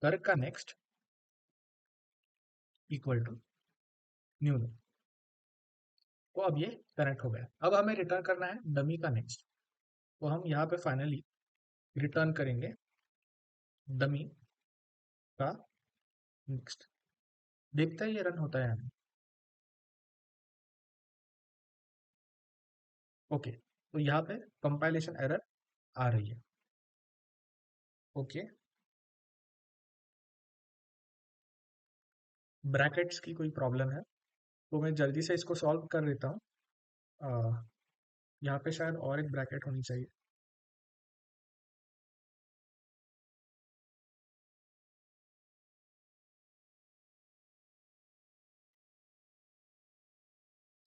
कर का next equal to new node. तो अब ये कनेक्ट हो गया। अब हमें रिटर्न करना है डमी का नेक्स्ट। तो हम यहाँ पे फाइनली रिटर्न करेंगे डमी का नेक्स्ट। देखते हैं ये रन होता है या नहीं। ओके, तो यहाँ पे कंपाइलेशन एरर आ रही है। ओके, ब्रैकेट्स की कोई प्रॉब्लम है, तो मैं जल्दी से इसको सॉल्व कर देता हूँ। यहाँ पे शायद और एक ब्रैकेट होनी चाहिए।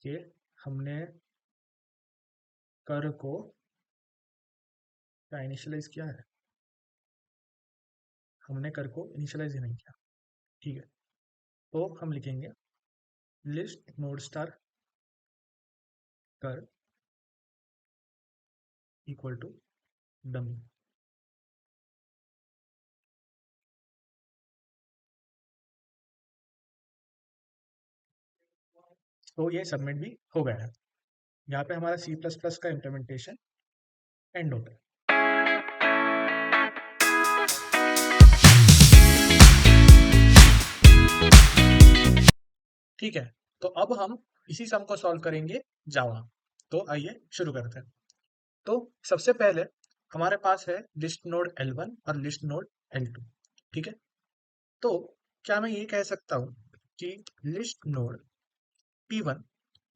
कि हमने कर को क्या इनिशियलाइज किया है? हमने कर को इनिशियलाइज ही नहीं किया। ठीक है, तो हम लिखेंगे लिस्ट नोड स्टार कर इक्वल टू डमी। तो ये सबमिट भी हो गया है। यहाँ पे हमारा C++ का इम्प्लीमेंटेशन एंड होता है। ठीक है, तो अब हम इसी सम को सॉल्व करेंगे जावा। तो आइए शुरू करते हैं। तो सबसे पहले हमारे पास है लिस्ट नोड L1 और लिस्ट नोड L2। ठीक है, तो क्या मैं ये कह सकता हूँ कि list node P1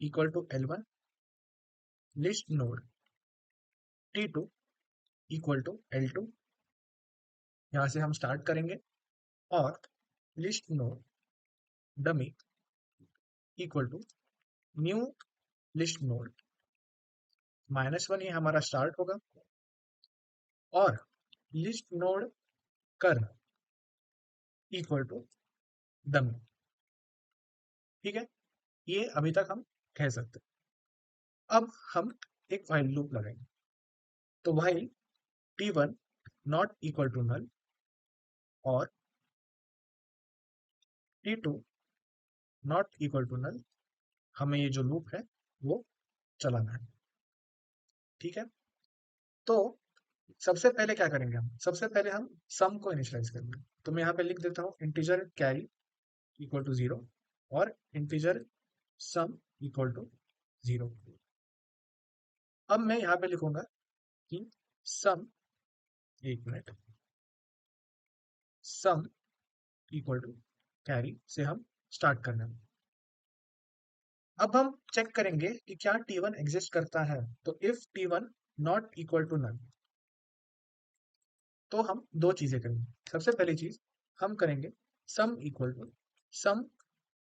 equal to L1, list node T2 equal to L2, यहाँ से हम स्टार्ट करेंगे, और list node dummy equal to new list node -1, ये हमारा स्टार्ट होगा, और list node cur equal to dummy. ठीक है, ये अभी तक हम कह सकते हैं। अब हम एक व्हाइल लूप लगाएंगे। तो while T1 not equal to null और T2 नॉट इक्वल टू नल, हमें ये जो लूप है वो चलाना है। ठीक है, तो सबसे पहले क्या करेंगे? हम सबसे पहले हम सम को इनिशियलाइज करेंगे। तो मैं यहाँ पे लिख देता हूँ इंटीजर कैरी इक्वल टू 0 और इंटीजर सम इक्वल टू 0। अब मैं यहाँ पे लिखूंगा कि सम, एक minute, sum equal to carry से हम स्टार्ट करना है। अब हम चेक करेंगे कि क्या T1 एग्जिस्ट करता है। तो if T1 not equal to null, तो हम दो चीजें करेंगे। सबसे पहली चीज हम करेंगे sum equal to sum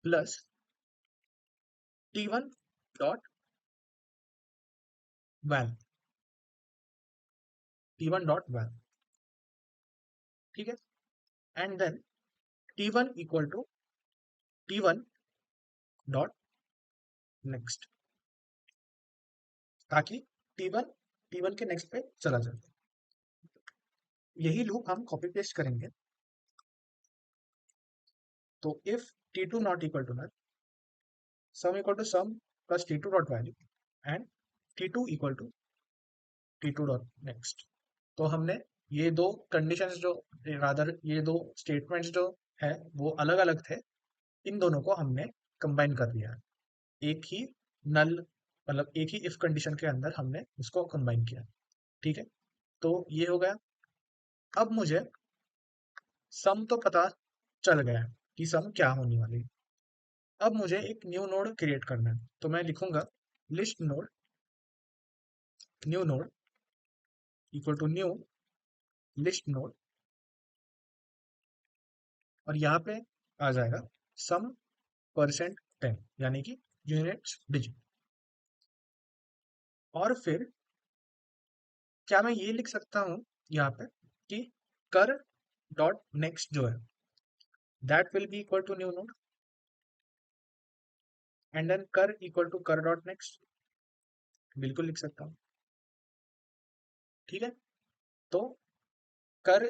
plus T1 dot val, T1 dot val. ठीक है, and then T1 equal to T1 dot next, ताकि T1 के नेक्स्ट पे चला जाए। यही लूप हम कॉपी पेस्ट करेंगे। तो if T2 not equal to null, sum equal to sum plus T2 dot value and T2 equal to T2 dot next. तो हमने ये दो कंडीशंस जो, रादर ये दो स्टेटमेंट्स जो है वो अलग अलग थे, इन दोनों को हमने कंबाइन कर दिया है एक ही नल मतलब एक ही इफ कंडीशन के अंदर हमने उसको कंबाइन किया। ठीक है, तो ये हो गया। अब मुझे सम तो पता चल गया कि सम क्या होने वाली है। अब मुझे एक न्यू नोड क्रिएट करना है, तो मैं लिखूंगा list node, new node equal to new list node, और यहाँ पे आ जाएगा सम परसेंट 10, यानी कि यूनिट्स डिजिट। और फिर क्या मैं ये लिख सकता हूँ यहाँ पे कि कर डॉट नेक्स्ट जो है that will be equal to new node, and then cur equal to कर डॉट नेक्स्ट, बिल्कुल लिख सकता हूँ। ठीक है, तो कर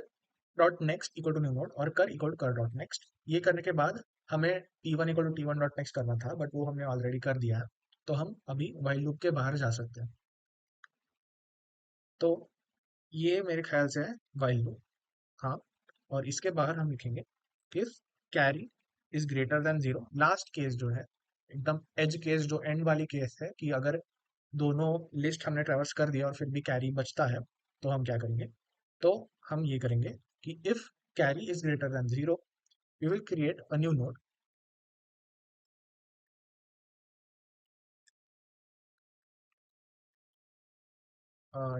dot next equal to new node और कर इक्वल टू कर डॉट नेक्स्ट, ये करने के बाद हमें T one equal to T one dot next करना था, बट वो हमने ऑलरेडी कर दिया है, तो हम अभी वाइल लूप के बाहर जा सकते हैं। तो ये मेरे ख्याल से है वाइल लूप। हाँ, और इसके बाहर हम लिखेंगे if carry is greater than zero, last case जो है एकदम एज केस, जो एंड वाली केस है कि अगर दोनों लिस्ट हमने ट्रेवर्स कर दिया और फिर भी कैरी बचता है, तो हम क्या करेंगे, तो हम ये करेंगे कि if carry is greater than zero we will create a new node.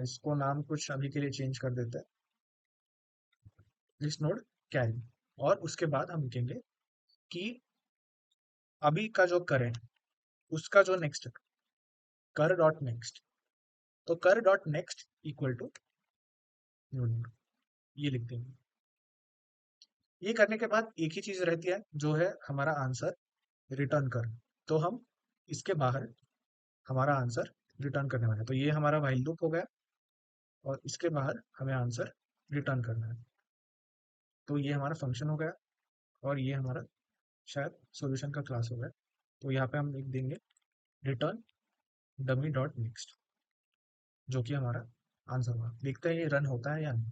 इसको नाम कुछ अभी के लिए चेंज कर देते हैं, लिस्ट नोड कैरी, और उसके बाद हम लिखेंगे कि अभी का जो करें उसका जो नेक्स्ट कर डॉट नेक्स्ट, तो कर dot next equal to new node, ये लिख देंगे। ये करने के बाद एक ही चीज रहती है जो है हमारा आंसर रिटर्न कर, तो हम इसके बाहर हमारा आंसर रिटर्न करने वाला है, तो ये हमारा व्हाइल लूप हो गया और इसके बाहर हमें आंसर रिटर्न करना है, तो ये हमारा फंक्शन हो गया और ये हमारा शायद सॉल्यूशन का क्लास हो गया। तो यहाँ पे हम लिख देंगे रिटर्न डमी डॉट नेक्स्ट, जो कि हमारा आंसर हुआ। देखते हैं ये रन होता है या नहीं।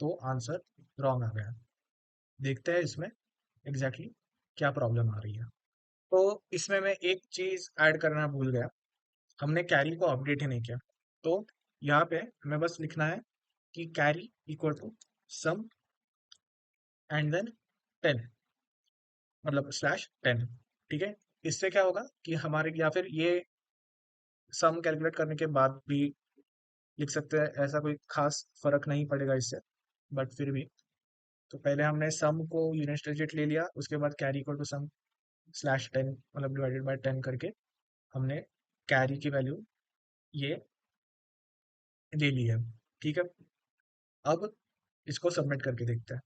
तो आंसर रॉन्ग आ गया। देखते हैं इसमें एग्जैक्टली क्या प्रॉब्लम आ रही है। तो इसमें मैं एक चीज ऐड करना भूल गया, हमने कैरी को अपडेट ही नहीं किया। तो यहाँ पे हमें बस लिखना है कि carry equal to sum and then 10, मतलब स्लैश 10। ठीक है, इससे क्या होगा कि हमारे, या फिर ये सम कैलकुलेट करने के बाद भी लिख सकते हैं, ऐसा कोई खास फर्क नहीं पड़ेगा इससे, बट फिर भी। तो पहले हमने सम को यूनिट डिजिट ले लिया, उसके बाद carry equal to sum slash 10, मतलब डिवाइडेड बाय 10 करके हमने कैरी की वैल्यू ये ले ली है। ठीक है, अब इसको सबमिट करके देखते हैं।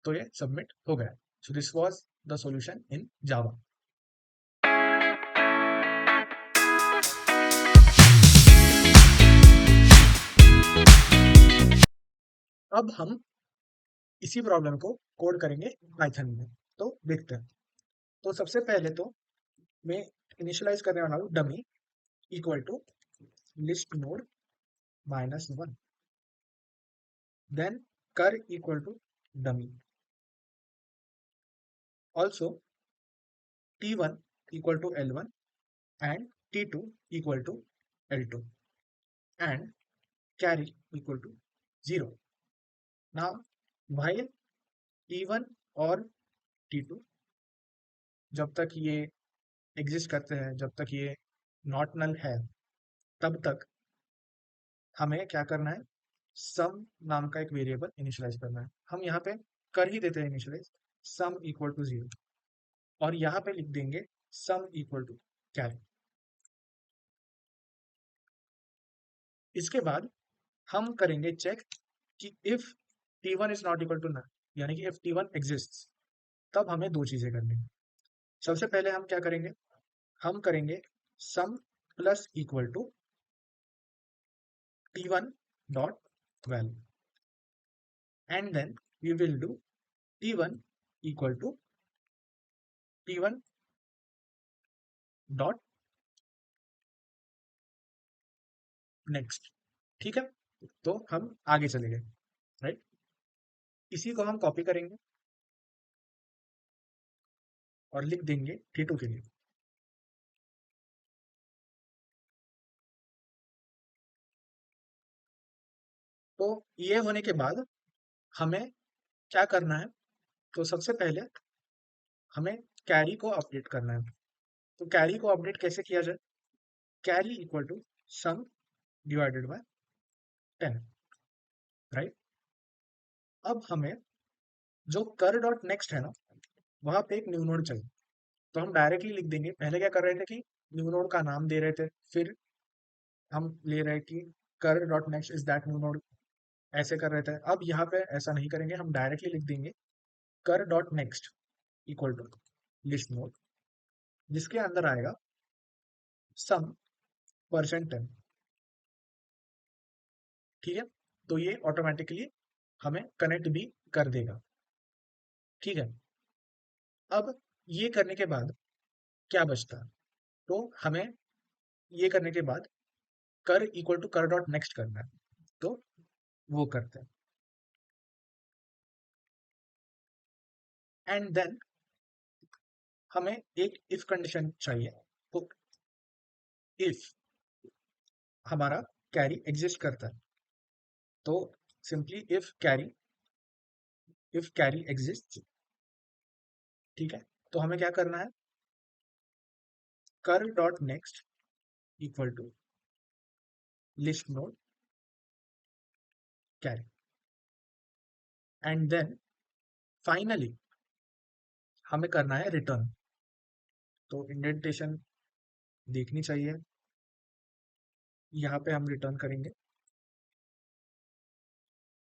तो ये सबमिट हो गया। So this was the solution in Java. अब हम इसी प्रॉब्लम को कोड करेंगे पाइथन में, तो देखते हैं। तो सबसे पहले तो मैं इनिशियलाइज करने वाला हूँ dummy equal to list node -1, then cur equal to dummy, also t1 equal to l1 and t2 equal to l2 and carry equal to 0. Now while t1 और t2 जब तक ये एग्जिस्ट करते हैं, जब तक ये नॉट नल है, तब तक हमें क्या करना है, सम नाम का एक वेरिएबल इनिशियलाइज करना है। हम यहाँ पे कर ही देते हैं इनिशियलाइज सम इक्वल टू 0, और यहाँ पे लिख देंगे सम इक्वल टू कैरी। इसके बाद हम करेंगे चेक कि if t1 is not equal to null, यानी कि इफ t1 एग्जिस्ट, तब हमें दो चीजें करनी है। सबसे पहले हम क्या करेंगे, हम करेंगे sum plus equal to t1 dot value, and then we will do t1 equal to t1 dot next. ठीक है, तो हम आगे चले गए, राइट। इसी को हम कॉपी करेंगे और लिख देंगे T2 के लिए। तो ये होने के बाद हमें क्या करना है, तो सबसे पहले हमें कैरी को अपडेट करना है। तो कैरी को अपडेट कैसे किया जाए, carry equal to sum divided by 10, right. अब हमें जो कर डॉट नेक्स्ट है ना, वहां पे एक न्यू नोड चाहिए। तो हम डायरेक्टली लिख देंगे, पहले क्या कर रहे थे कि न्यू नोड का नाम दे रहे थे, फिर हम ले रहे हैं कि कर dot next is that new node, ऐसे कर रहे थे। अब यहाँ पे ऐसा नहीं करेंगे, हम डायरेक्टली लिख देंगे curr dot next equal to list node, जिसके अंदर आएगा सम %10, ठीक है। तो ये ऑटोमेटिकली हमें कनेक्ट भी कर देगा, ठीक है। अब ये करने के बाद क्या बचता है, तो हमें ये करने के बाद कर इक्वल टू कर डॉट नेक्स्ट करना है, तो वो करते हैं। एंड देन हमें एक इफ कंडीशन चाहिए, तो इफ हमारा कैरी एग्जिस्ट करता है, तो सिंपली इफ कैरी एग्जिस्ट, ठीक है। तो हमें क्या करना है, curr dot next equal to list node carry, and then finally हमें करना है रिटर्न। तो इंडेंटेशन देखनी चाहिए, यहाँ पे हम रिटर्न करेंगे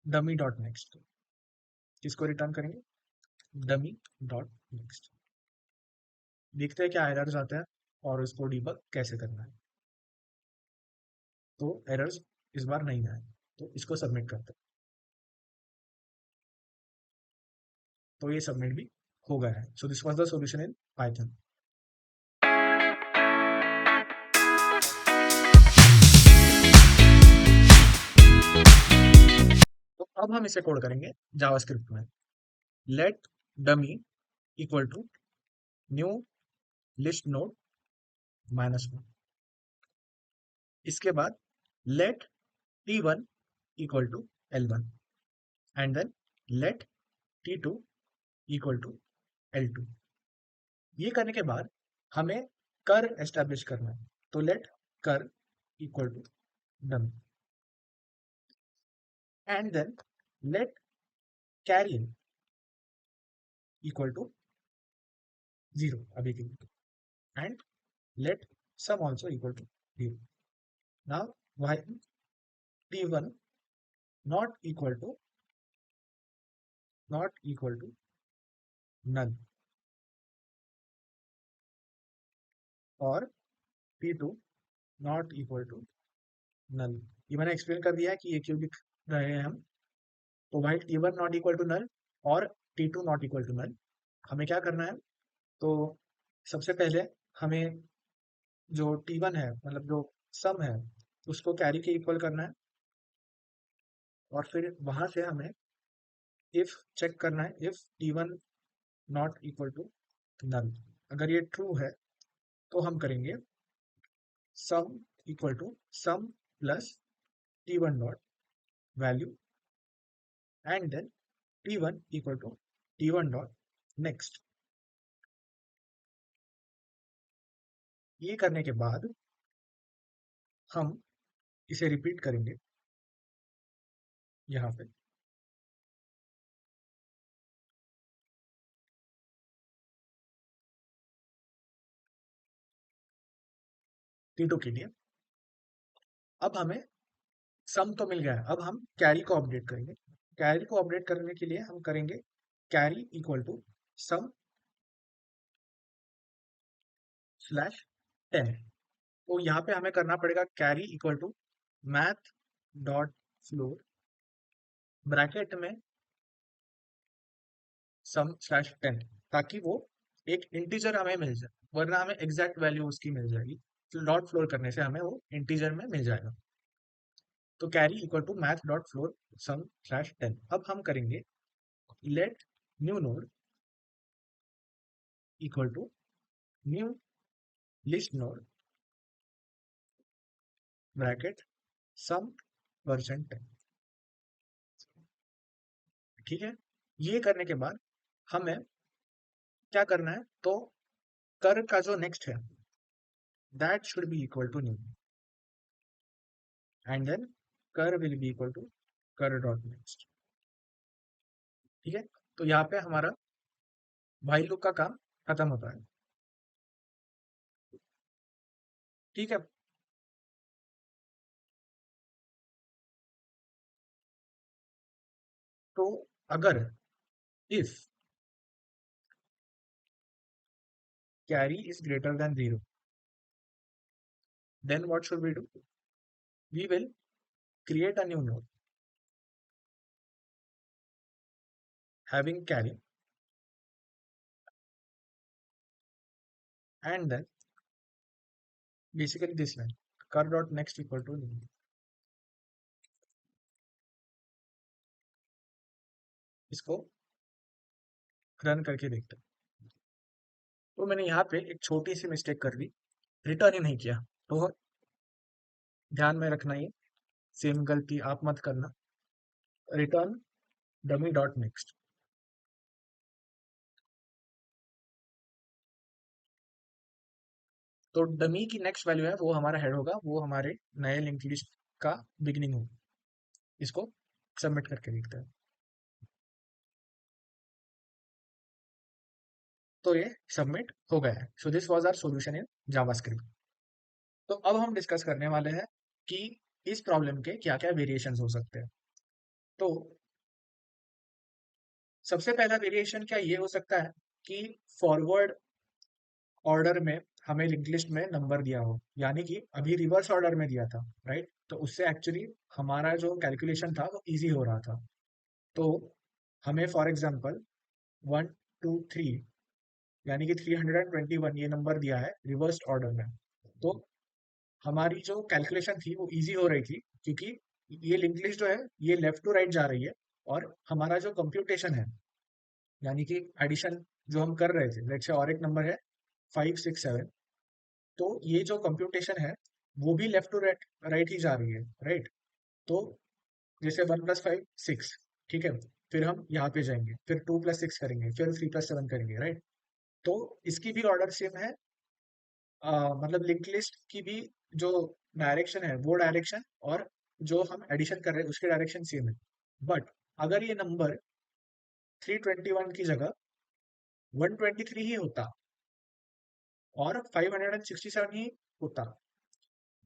डमी डॉट नेक्स्ट। किसको रिटर्न करेंगे, डमी डॉट नेक्स्ट। देखते हैं क्या एरर्स आते हैं और उसको डीबग कैसे करना है। तो एरर्स इस बार नहीं आए, तो इसको सबमिट करते हैं। तो ये सबमिट भी हो गया है। So this was the solution in Python. तो अब हम इसे कोड करेंगे जावास्क्रिप्ट में। Let dummy equal to new list node -1। इसके बाद let T1 equal to L1, and then let T2 equal to L2। ये करने के बाद हमें कर एस्टेब्लिश करना है, तो let curr equal to dummy, and then let carry equal to 0 अभी के लिए, and let sum also equal to 0. Now while T1 not equal to null और T2 not equal to null, ये मैंने एक्सप्लेन कर दिया है कि ये क्यों लिख रहे हैं हम। तो while T1 not equal to null और T2 not equal to null, हमें क्या करना है, तो सबसे पहले हमें जो T1 है, मतलब जो सम है, उसको कैरी के इक्वल करना है, और फिर वहां से हमें इफ चेक करना है, if T1 not equal to null. अगर ये ट्रू है तो हम करेंगे sum equal to sum plus T1 dot value, and then T1 equal to T1 dot next. ये करने के बाद हम इसे रिपीट करेंगे यहाँ पे। T2 के लिए अब हमें सम तो मिल गया है, अब हम कैरी को अपडेट करेंगे। कैरी को अपडेट करने के लिए हम करेंगे carry equal to sum slash 10। तो यहाँ पे हमें करना पड़ेगा carry equal to math dot floor bracket में सम स्लैश 10, ताकि वो एक इंटीजर हमें मिल जाए, वरना हमें एग्जैक्ट वैल्यू उसकी मिल जाएगी। तो डॉट फ्लोर करने से हमें वो इंटीजर में मिल जाएगा। तो carry equal to math dot floor sum slash 10। अब हम करेंगे let new node equal to new list node bracket sum percent 10। ठीक है, ये करने के बाद हमें क्या करना है, तो कर का जो नेक्स्ट है that should be equal to new and then curr will be equal to कर डॉट नेक्स्ट। ठीक है, तो यहाँ पे हमारा भाई लूप का काम खत्म होता है। ठीक है, तो अगर if carry is greater then 0 then what should we do? We will create a new node having carry and then basically this line car dot next equal to new। इसको रन करके देखते हैं। तो मैंने यहाँ पे एक छोटी सी मिस्टेक कर दी, रिटर्न ही नहीं किया। तो ध्यान में रखना, ये सेम गलती आप मत करना। Return dummy dot next. तो डमी की नेक्स्ट वैल्यू है वो हमारा हेड होगा, वो हमारे नए लिंक लिस्ट का बिगिनिंग होगा। इसको सबमिट करके देखते हैं। तो ये सबमिट हो गया है। So this was our solution in JavaScript. तो अब हम डिस्कस करने वाले हैं कि इस प्रॉब्लम के क्या क्या वेरिएशंस हो सकते हैं। तो सबसे पहला वेरिएशन क्या ये हो सकता है कि फॉरवर्ड ऑर्डर में हमें लिंक लिस्ट में नंबर दिया हो, यानी कि अभी रिवर्स ऑर्डर में दिया था, राइट। तो उससे एक्चुअली हमारा जो कैलकुलेशन था वो इजी हो रहा था। तो हमें फॉर एग्जांपल 1 2 3 यानी कि 321 ये नंबर दिया है रिवर्स ऑर्डर में। तो हमारी जो कैलकुलेशन थी वो इजी हो रही थी, क्योंकि ये लिंक लिस्ट जो है ये लेफ्ट टू राइट जा रही है, और हमारा जो कंप्यूटेशन है यानी कि एडिशन जो हम कर रहे थे, लेट्स से और एक नंबर है 5 6 7, तो ये जो कंप्यूटेशन है वो भी लेफ्ट टू राइट राइट ही जा रही है, राइट। तो जैसे 1 + 5 6, ठीक है, फिर हम यहाँ पे जाएंगे, फिर 2 + 6 करेंगे, फिर 3 + 7 करेंगे, राइट। तो इसकी भी ऑर्डर सेम है, मतलब लिंक लिस्ट की भी जो डायरेक्शन है वो डायरेक्शन, और जो हम एडिशन कर रहे हैं उसके डायरेक्शन सेम है। बट अगर ये नंबर 321 की जगह 123 ही होता और 567 ही होता,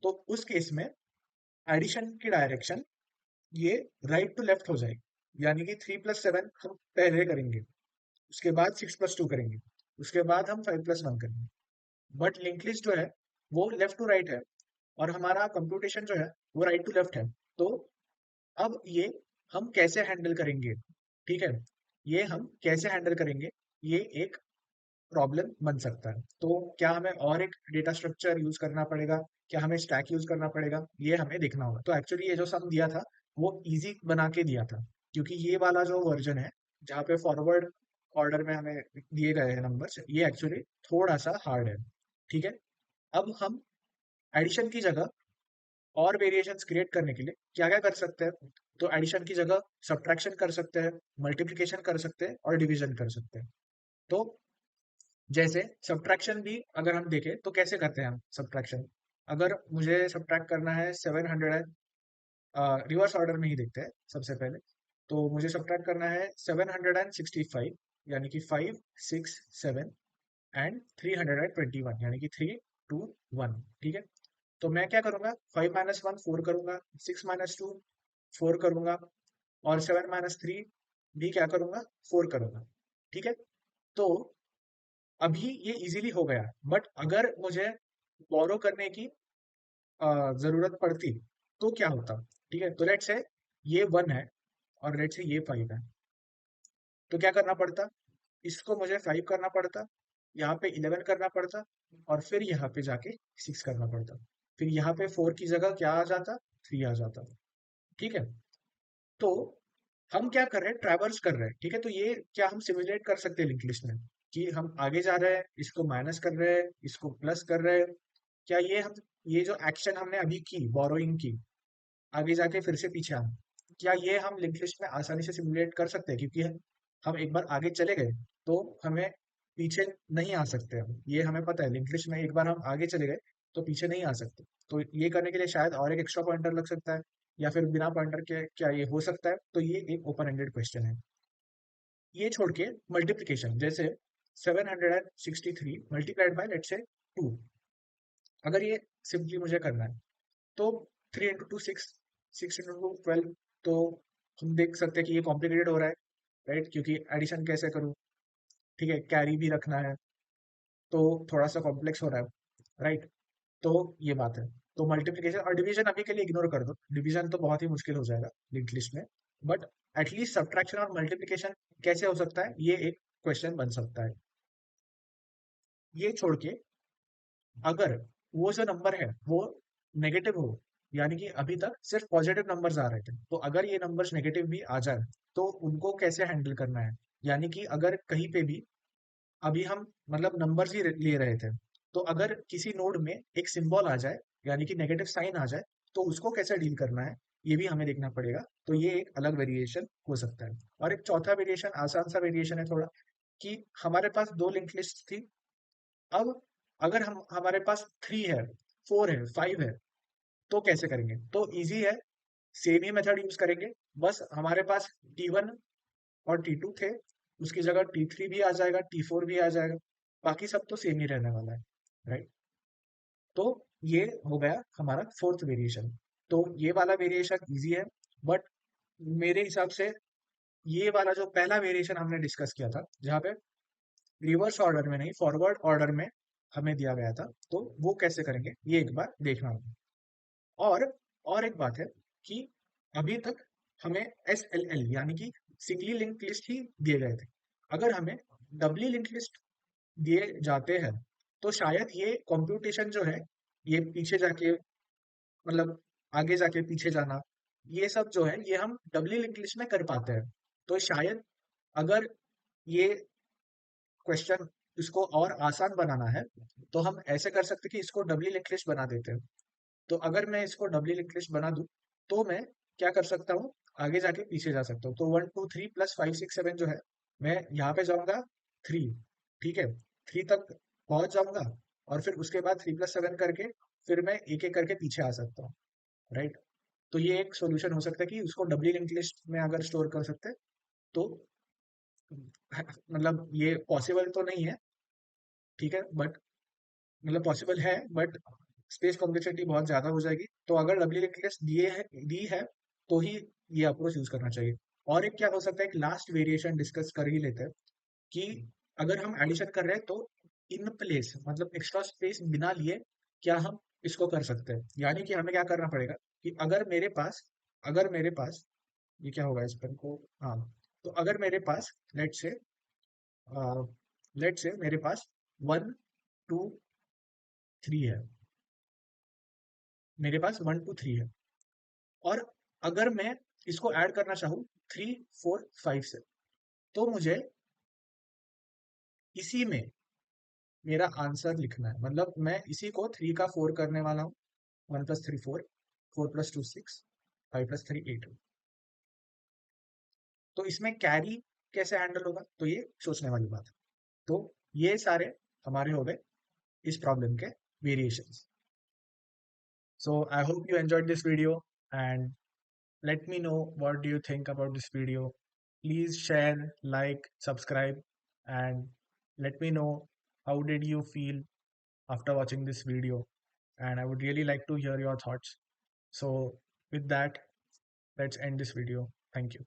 तो उस केस में एडिशन की डायरेक्शन ये राइट टू लेफ्ट हो जाएगी, यानी कि 3 + 7 हम पहले करेंगे, उसके बाद 6 + 2 करेंगे, उसके बाद हम 5 + 1 करेंगे। बट लिंक लिस्ट जो है वो लेफ्ट टू राइट है, और हमारा कंप्यूटेशन जो है वो राइट टू लेफ्ट है। तो अब ये हम कैसे हैंडल करेंगे, ठीक है, ये हम कैसे हैंडल करेंगे, ये एक प्रॉब्लम बन सकता है। तो क्या हमें और एक डेटा स्ट्रक्चर यूज करना पड़ेगा, क्या हमें स्टैक यूज करना पड़ेगा, ये हमें देखना होगा। तो एक्चुअली ये जो सम दिया था वो इजी बना के दिया था, क्योंकि ये वाला जो वर्जन है जहाँ पे फॉरवर्ड ऑर्डर में हमें दिए गए हैं नंबर्स, ये एक्चुअली थोड़ा सा हार्ड है। ठीक है, अब हम एडिशन की जगह और वेरिएशंस क्रिएट करने के लिए क्या क्या कर सकते हैं। तो एडिशन की जगह सब्ट्रैक्शन कर सकते हैं, मल्टीप्लिकेशन कर सकते हैं, और डिवीजन कर सकते हैं। तो जैसे सब्ट्रैक्शन भी अगर हम देखें तो कैसे करते हैं हम सब्ट्रैक्शन। अगर मुझे सब्ट्रैक्ट करना है 700, रिवर्स ऑर्डर में ही देखते हैं सबसे पहले। तो मुझे सब्ट्रैक्ट करना है 765, यानी कि 5 6 7 एंड 321 यानी कि 3 2 1। ठीक है, तो मैं क्या करूंगा, 5 - 1 4 करूंगा, 6 - 2 4 करूंगा, और 7 - 3 भी क्या करूंगा, 4 करूंगा। ठीक है, तो अभी ये इजीली हो गया। बट अगर मुझे बोरो करने की जरूरत पड़ती तो क्या होता। ठीक है, तो लेट्स से ये 1 है और लेट्स से ये 5 है, तो क्या करना पड़ता, इसको मुझे 5 करना पड़ता, यहाँ पे 11 करना पड़ता, और फिर यहाँ पे जाके 6 करना पड़ता। फिर यहाँ पे 4 की जगह क्या आ जाता, 3 आ जाता। ठीक है। तो हम क्या कर रहे हैं, ट्रैवर्स कर रहे हैं, ठीक है। तो ये क्या हम सिमुलेट कर सकते हैं लिंक लिस्ट में कि हम आगे जा रहे हैं, इसको माइनस कर रहे हैं, इसको प्लस कर रहे हैं? क्या ये जो एक्शन हमने अभी की, बोरोइंग की, आगे जाके फिर से पीछे आना, क्या ये हम लिंक लिस्ट में आसानी से सिमुलेट कर सकते हैं? क्योंकि हम एक बार आगे चले गए तो हमें पीछे नहीं आ सकते हम, ये हमें पता है। लिंक लिस्ट में एक बार हम आगे चले गए तो पीछे नहीं आ सकते। तो ये करने के लिए शायद और एक एक्स्ट्रा पॉइंटर लग सकता है, या फिर बिना पॉइंटर के क्या ये हो सकता है? तो ये एक ओपन एंडेड क्वेश्चन है। ये छोड़ के मल्टीप्लीकेशन, जैसे 763 मल्टीप्लाइड बाय लेट्स से 2, अगर ये सिंपली मुझे करना है तो 3 इंटू टू 6, 6 इंटू टू 12। तो हम देख सकते हैं कि ये कॉम्प्लिकेटेड हो रहा है, राइट? क्योंकि एडिशन कैसे करूँ, ठीक है, कैरी भी रखना है, तो थोड़ा सा कॉम्प्लेक्स हो रहा है, राइट? तो ये बात है। तो मल्टीप्लिकेशन और डिवीजन अभी के लिए इग्नोर कर दो, डिवीजन तो बहुत ही मुश्किल हो जाएगा लिंक लिस्ट में। बट एटलीस्ट सब्ट्रैक्शन और मल्टीप्लिकेशन कैसे हो सकता है, ये एक क्वेश्चन बन सकता है। ये छोड़ के अगर वो जो नंबर है वो नेगेटिव हो, यानी कि अभी तक सिर्फ पॉजिटिव नंबर्स आ रहे थे, तो अगर ये नंबर्स नेगेटिव भी आ जाए तो उनको कैसे हैंडल करना है? यानी कि अगर कहीं पे भी अभी हम मतलब नंबर्स ही ले रहे थे, तो अगर किसी नोड में एक सिंबल आ जाए, यानी कि नेगेटिव साइन आ जाए, तो उसको कैसे डील करना है, ये भी हमें देखना पड़ेगा। तो ये एक अलग वेरिएशन हो सकता है। और एक चौथा वेरिएशन, आसान सा वेरिएशन है थोड़ा, कि हमारे पास दो लिंक लिस्ट थी। अब अगर हम हमारे पास 3 है, 4 है, 5 है, तो कैसे करेंगे? तो इजी है, सेम ही मेथड यूज करेंगे। बस हमारे पास T1 और T2 थे, उसकी जगह T3 भी आ जाएगा, T4 भी आ जाएगा, बाकी सब तो सेम ही रहने वाला है, राइट? तो ये हो गया हमारा फोर्थ वेरिएशन। तो ये वाला वेरिएशन इजी है, बट मेरे हिसाब से ये वाला जो पहला वेरिएशन हमने डिस्कस किया था, जहाँ पे रिवर्स ऑर्डर में नहीं फॉरवर्ड ऑर्डर में हमें दिया गया था, तो वो कैसे करेंगे ये एक बार देखना होगा। और और एक बात है कि अभी तक हमें SLL यानी कि सिंगली लिंक लिस्ट ही दिए गए थे। अगर हमें डबली लिंक लिस्ट दिए जाते हैं तो शायद ये कंप्यूटेशन जो है, ये पीछे जाके मतलब आगे जाके पीछे जाना, ये सब जो है ये हम डबली लिंक लिस्ट में कर पाते हैं। तो शायद अगर ये क्वेश्चन इसको और आसान बनाना है तो हम ऐसे कर सकते हैं कि इसको डबली लिंक लिस्ट बना देते हैं। तो अगर मैं इसको डबली लिंक लिस्ट बना दूं तो मैं क्या कर सकता हूँ, आगे जाके पीछे जा सकता हूँ। तो 1 2 3 प्लस 5 6 7 जो है, मैं यहाँ पे जाऊंगा 3, ठीक है, 3 तक पहुंच जाऊंगा, और फिर उसके बाद 3 + 7 करके फिर मैं एक एक करके पीछे आ सकता हूँ, राइट? तो ये एक सोल्यूशन हो सकता है कि उसको डबली लिंक लिस्ट में अगर स्टोर कर सकते हैं तो मतलब ये पॉसिबल तो नहीं है, ठीक है, बट मतलब पॉसिबल है, बट स्पेस कॉम्प्लेक्सिटी बहुत ज्यादा हो जाएगी। तो अगर डब्ल्यू लिंक्डनेस दी है तो ही ये अप्रोच यूज करना चाहिए। और एक क्या हो सकता है, एक लास्ट वेरिएशन डिस्कस कर ही लेते हैं कि अगर हम एडिशन कर रहे हैं तो इन प्लेस मतलब एक्स्ट्रा स्पेस बिना लिए क्या हम इसको कर सकते हैं? यानी कि हमें क्या करना पड़ेगा कि अगर मेरे पास ये क्या होगा इस पर को, हाँ, तो अगर मेरे पास लेट से मेरे पास 1 2 3 है, मेरे पास 1 2 3 है, और अगर मैं इसको ऐड करना चाहूँ 3 4 5 से, तो मुझे इसी में मेरा आंसर लिखना है। मतलब मैं इसी को 3 का 4 करने वाला हूँ। 1 + 3 4, 4 + 2 6, 5 + 3 8। तो इसमें कैरी कैसे हैंडल होगा, तो ये सोचने वाली बात है। तो ये सारे हमारे हो गए इस प्रॉब्लम के variations. So I hope you enjoyed this video, and let me know what do you think about this video. Please share, like, subscribe, and let me know how did you feel after watching this video. And I would really like to hear your thoughts. So with that, let's end this video. Thank you.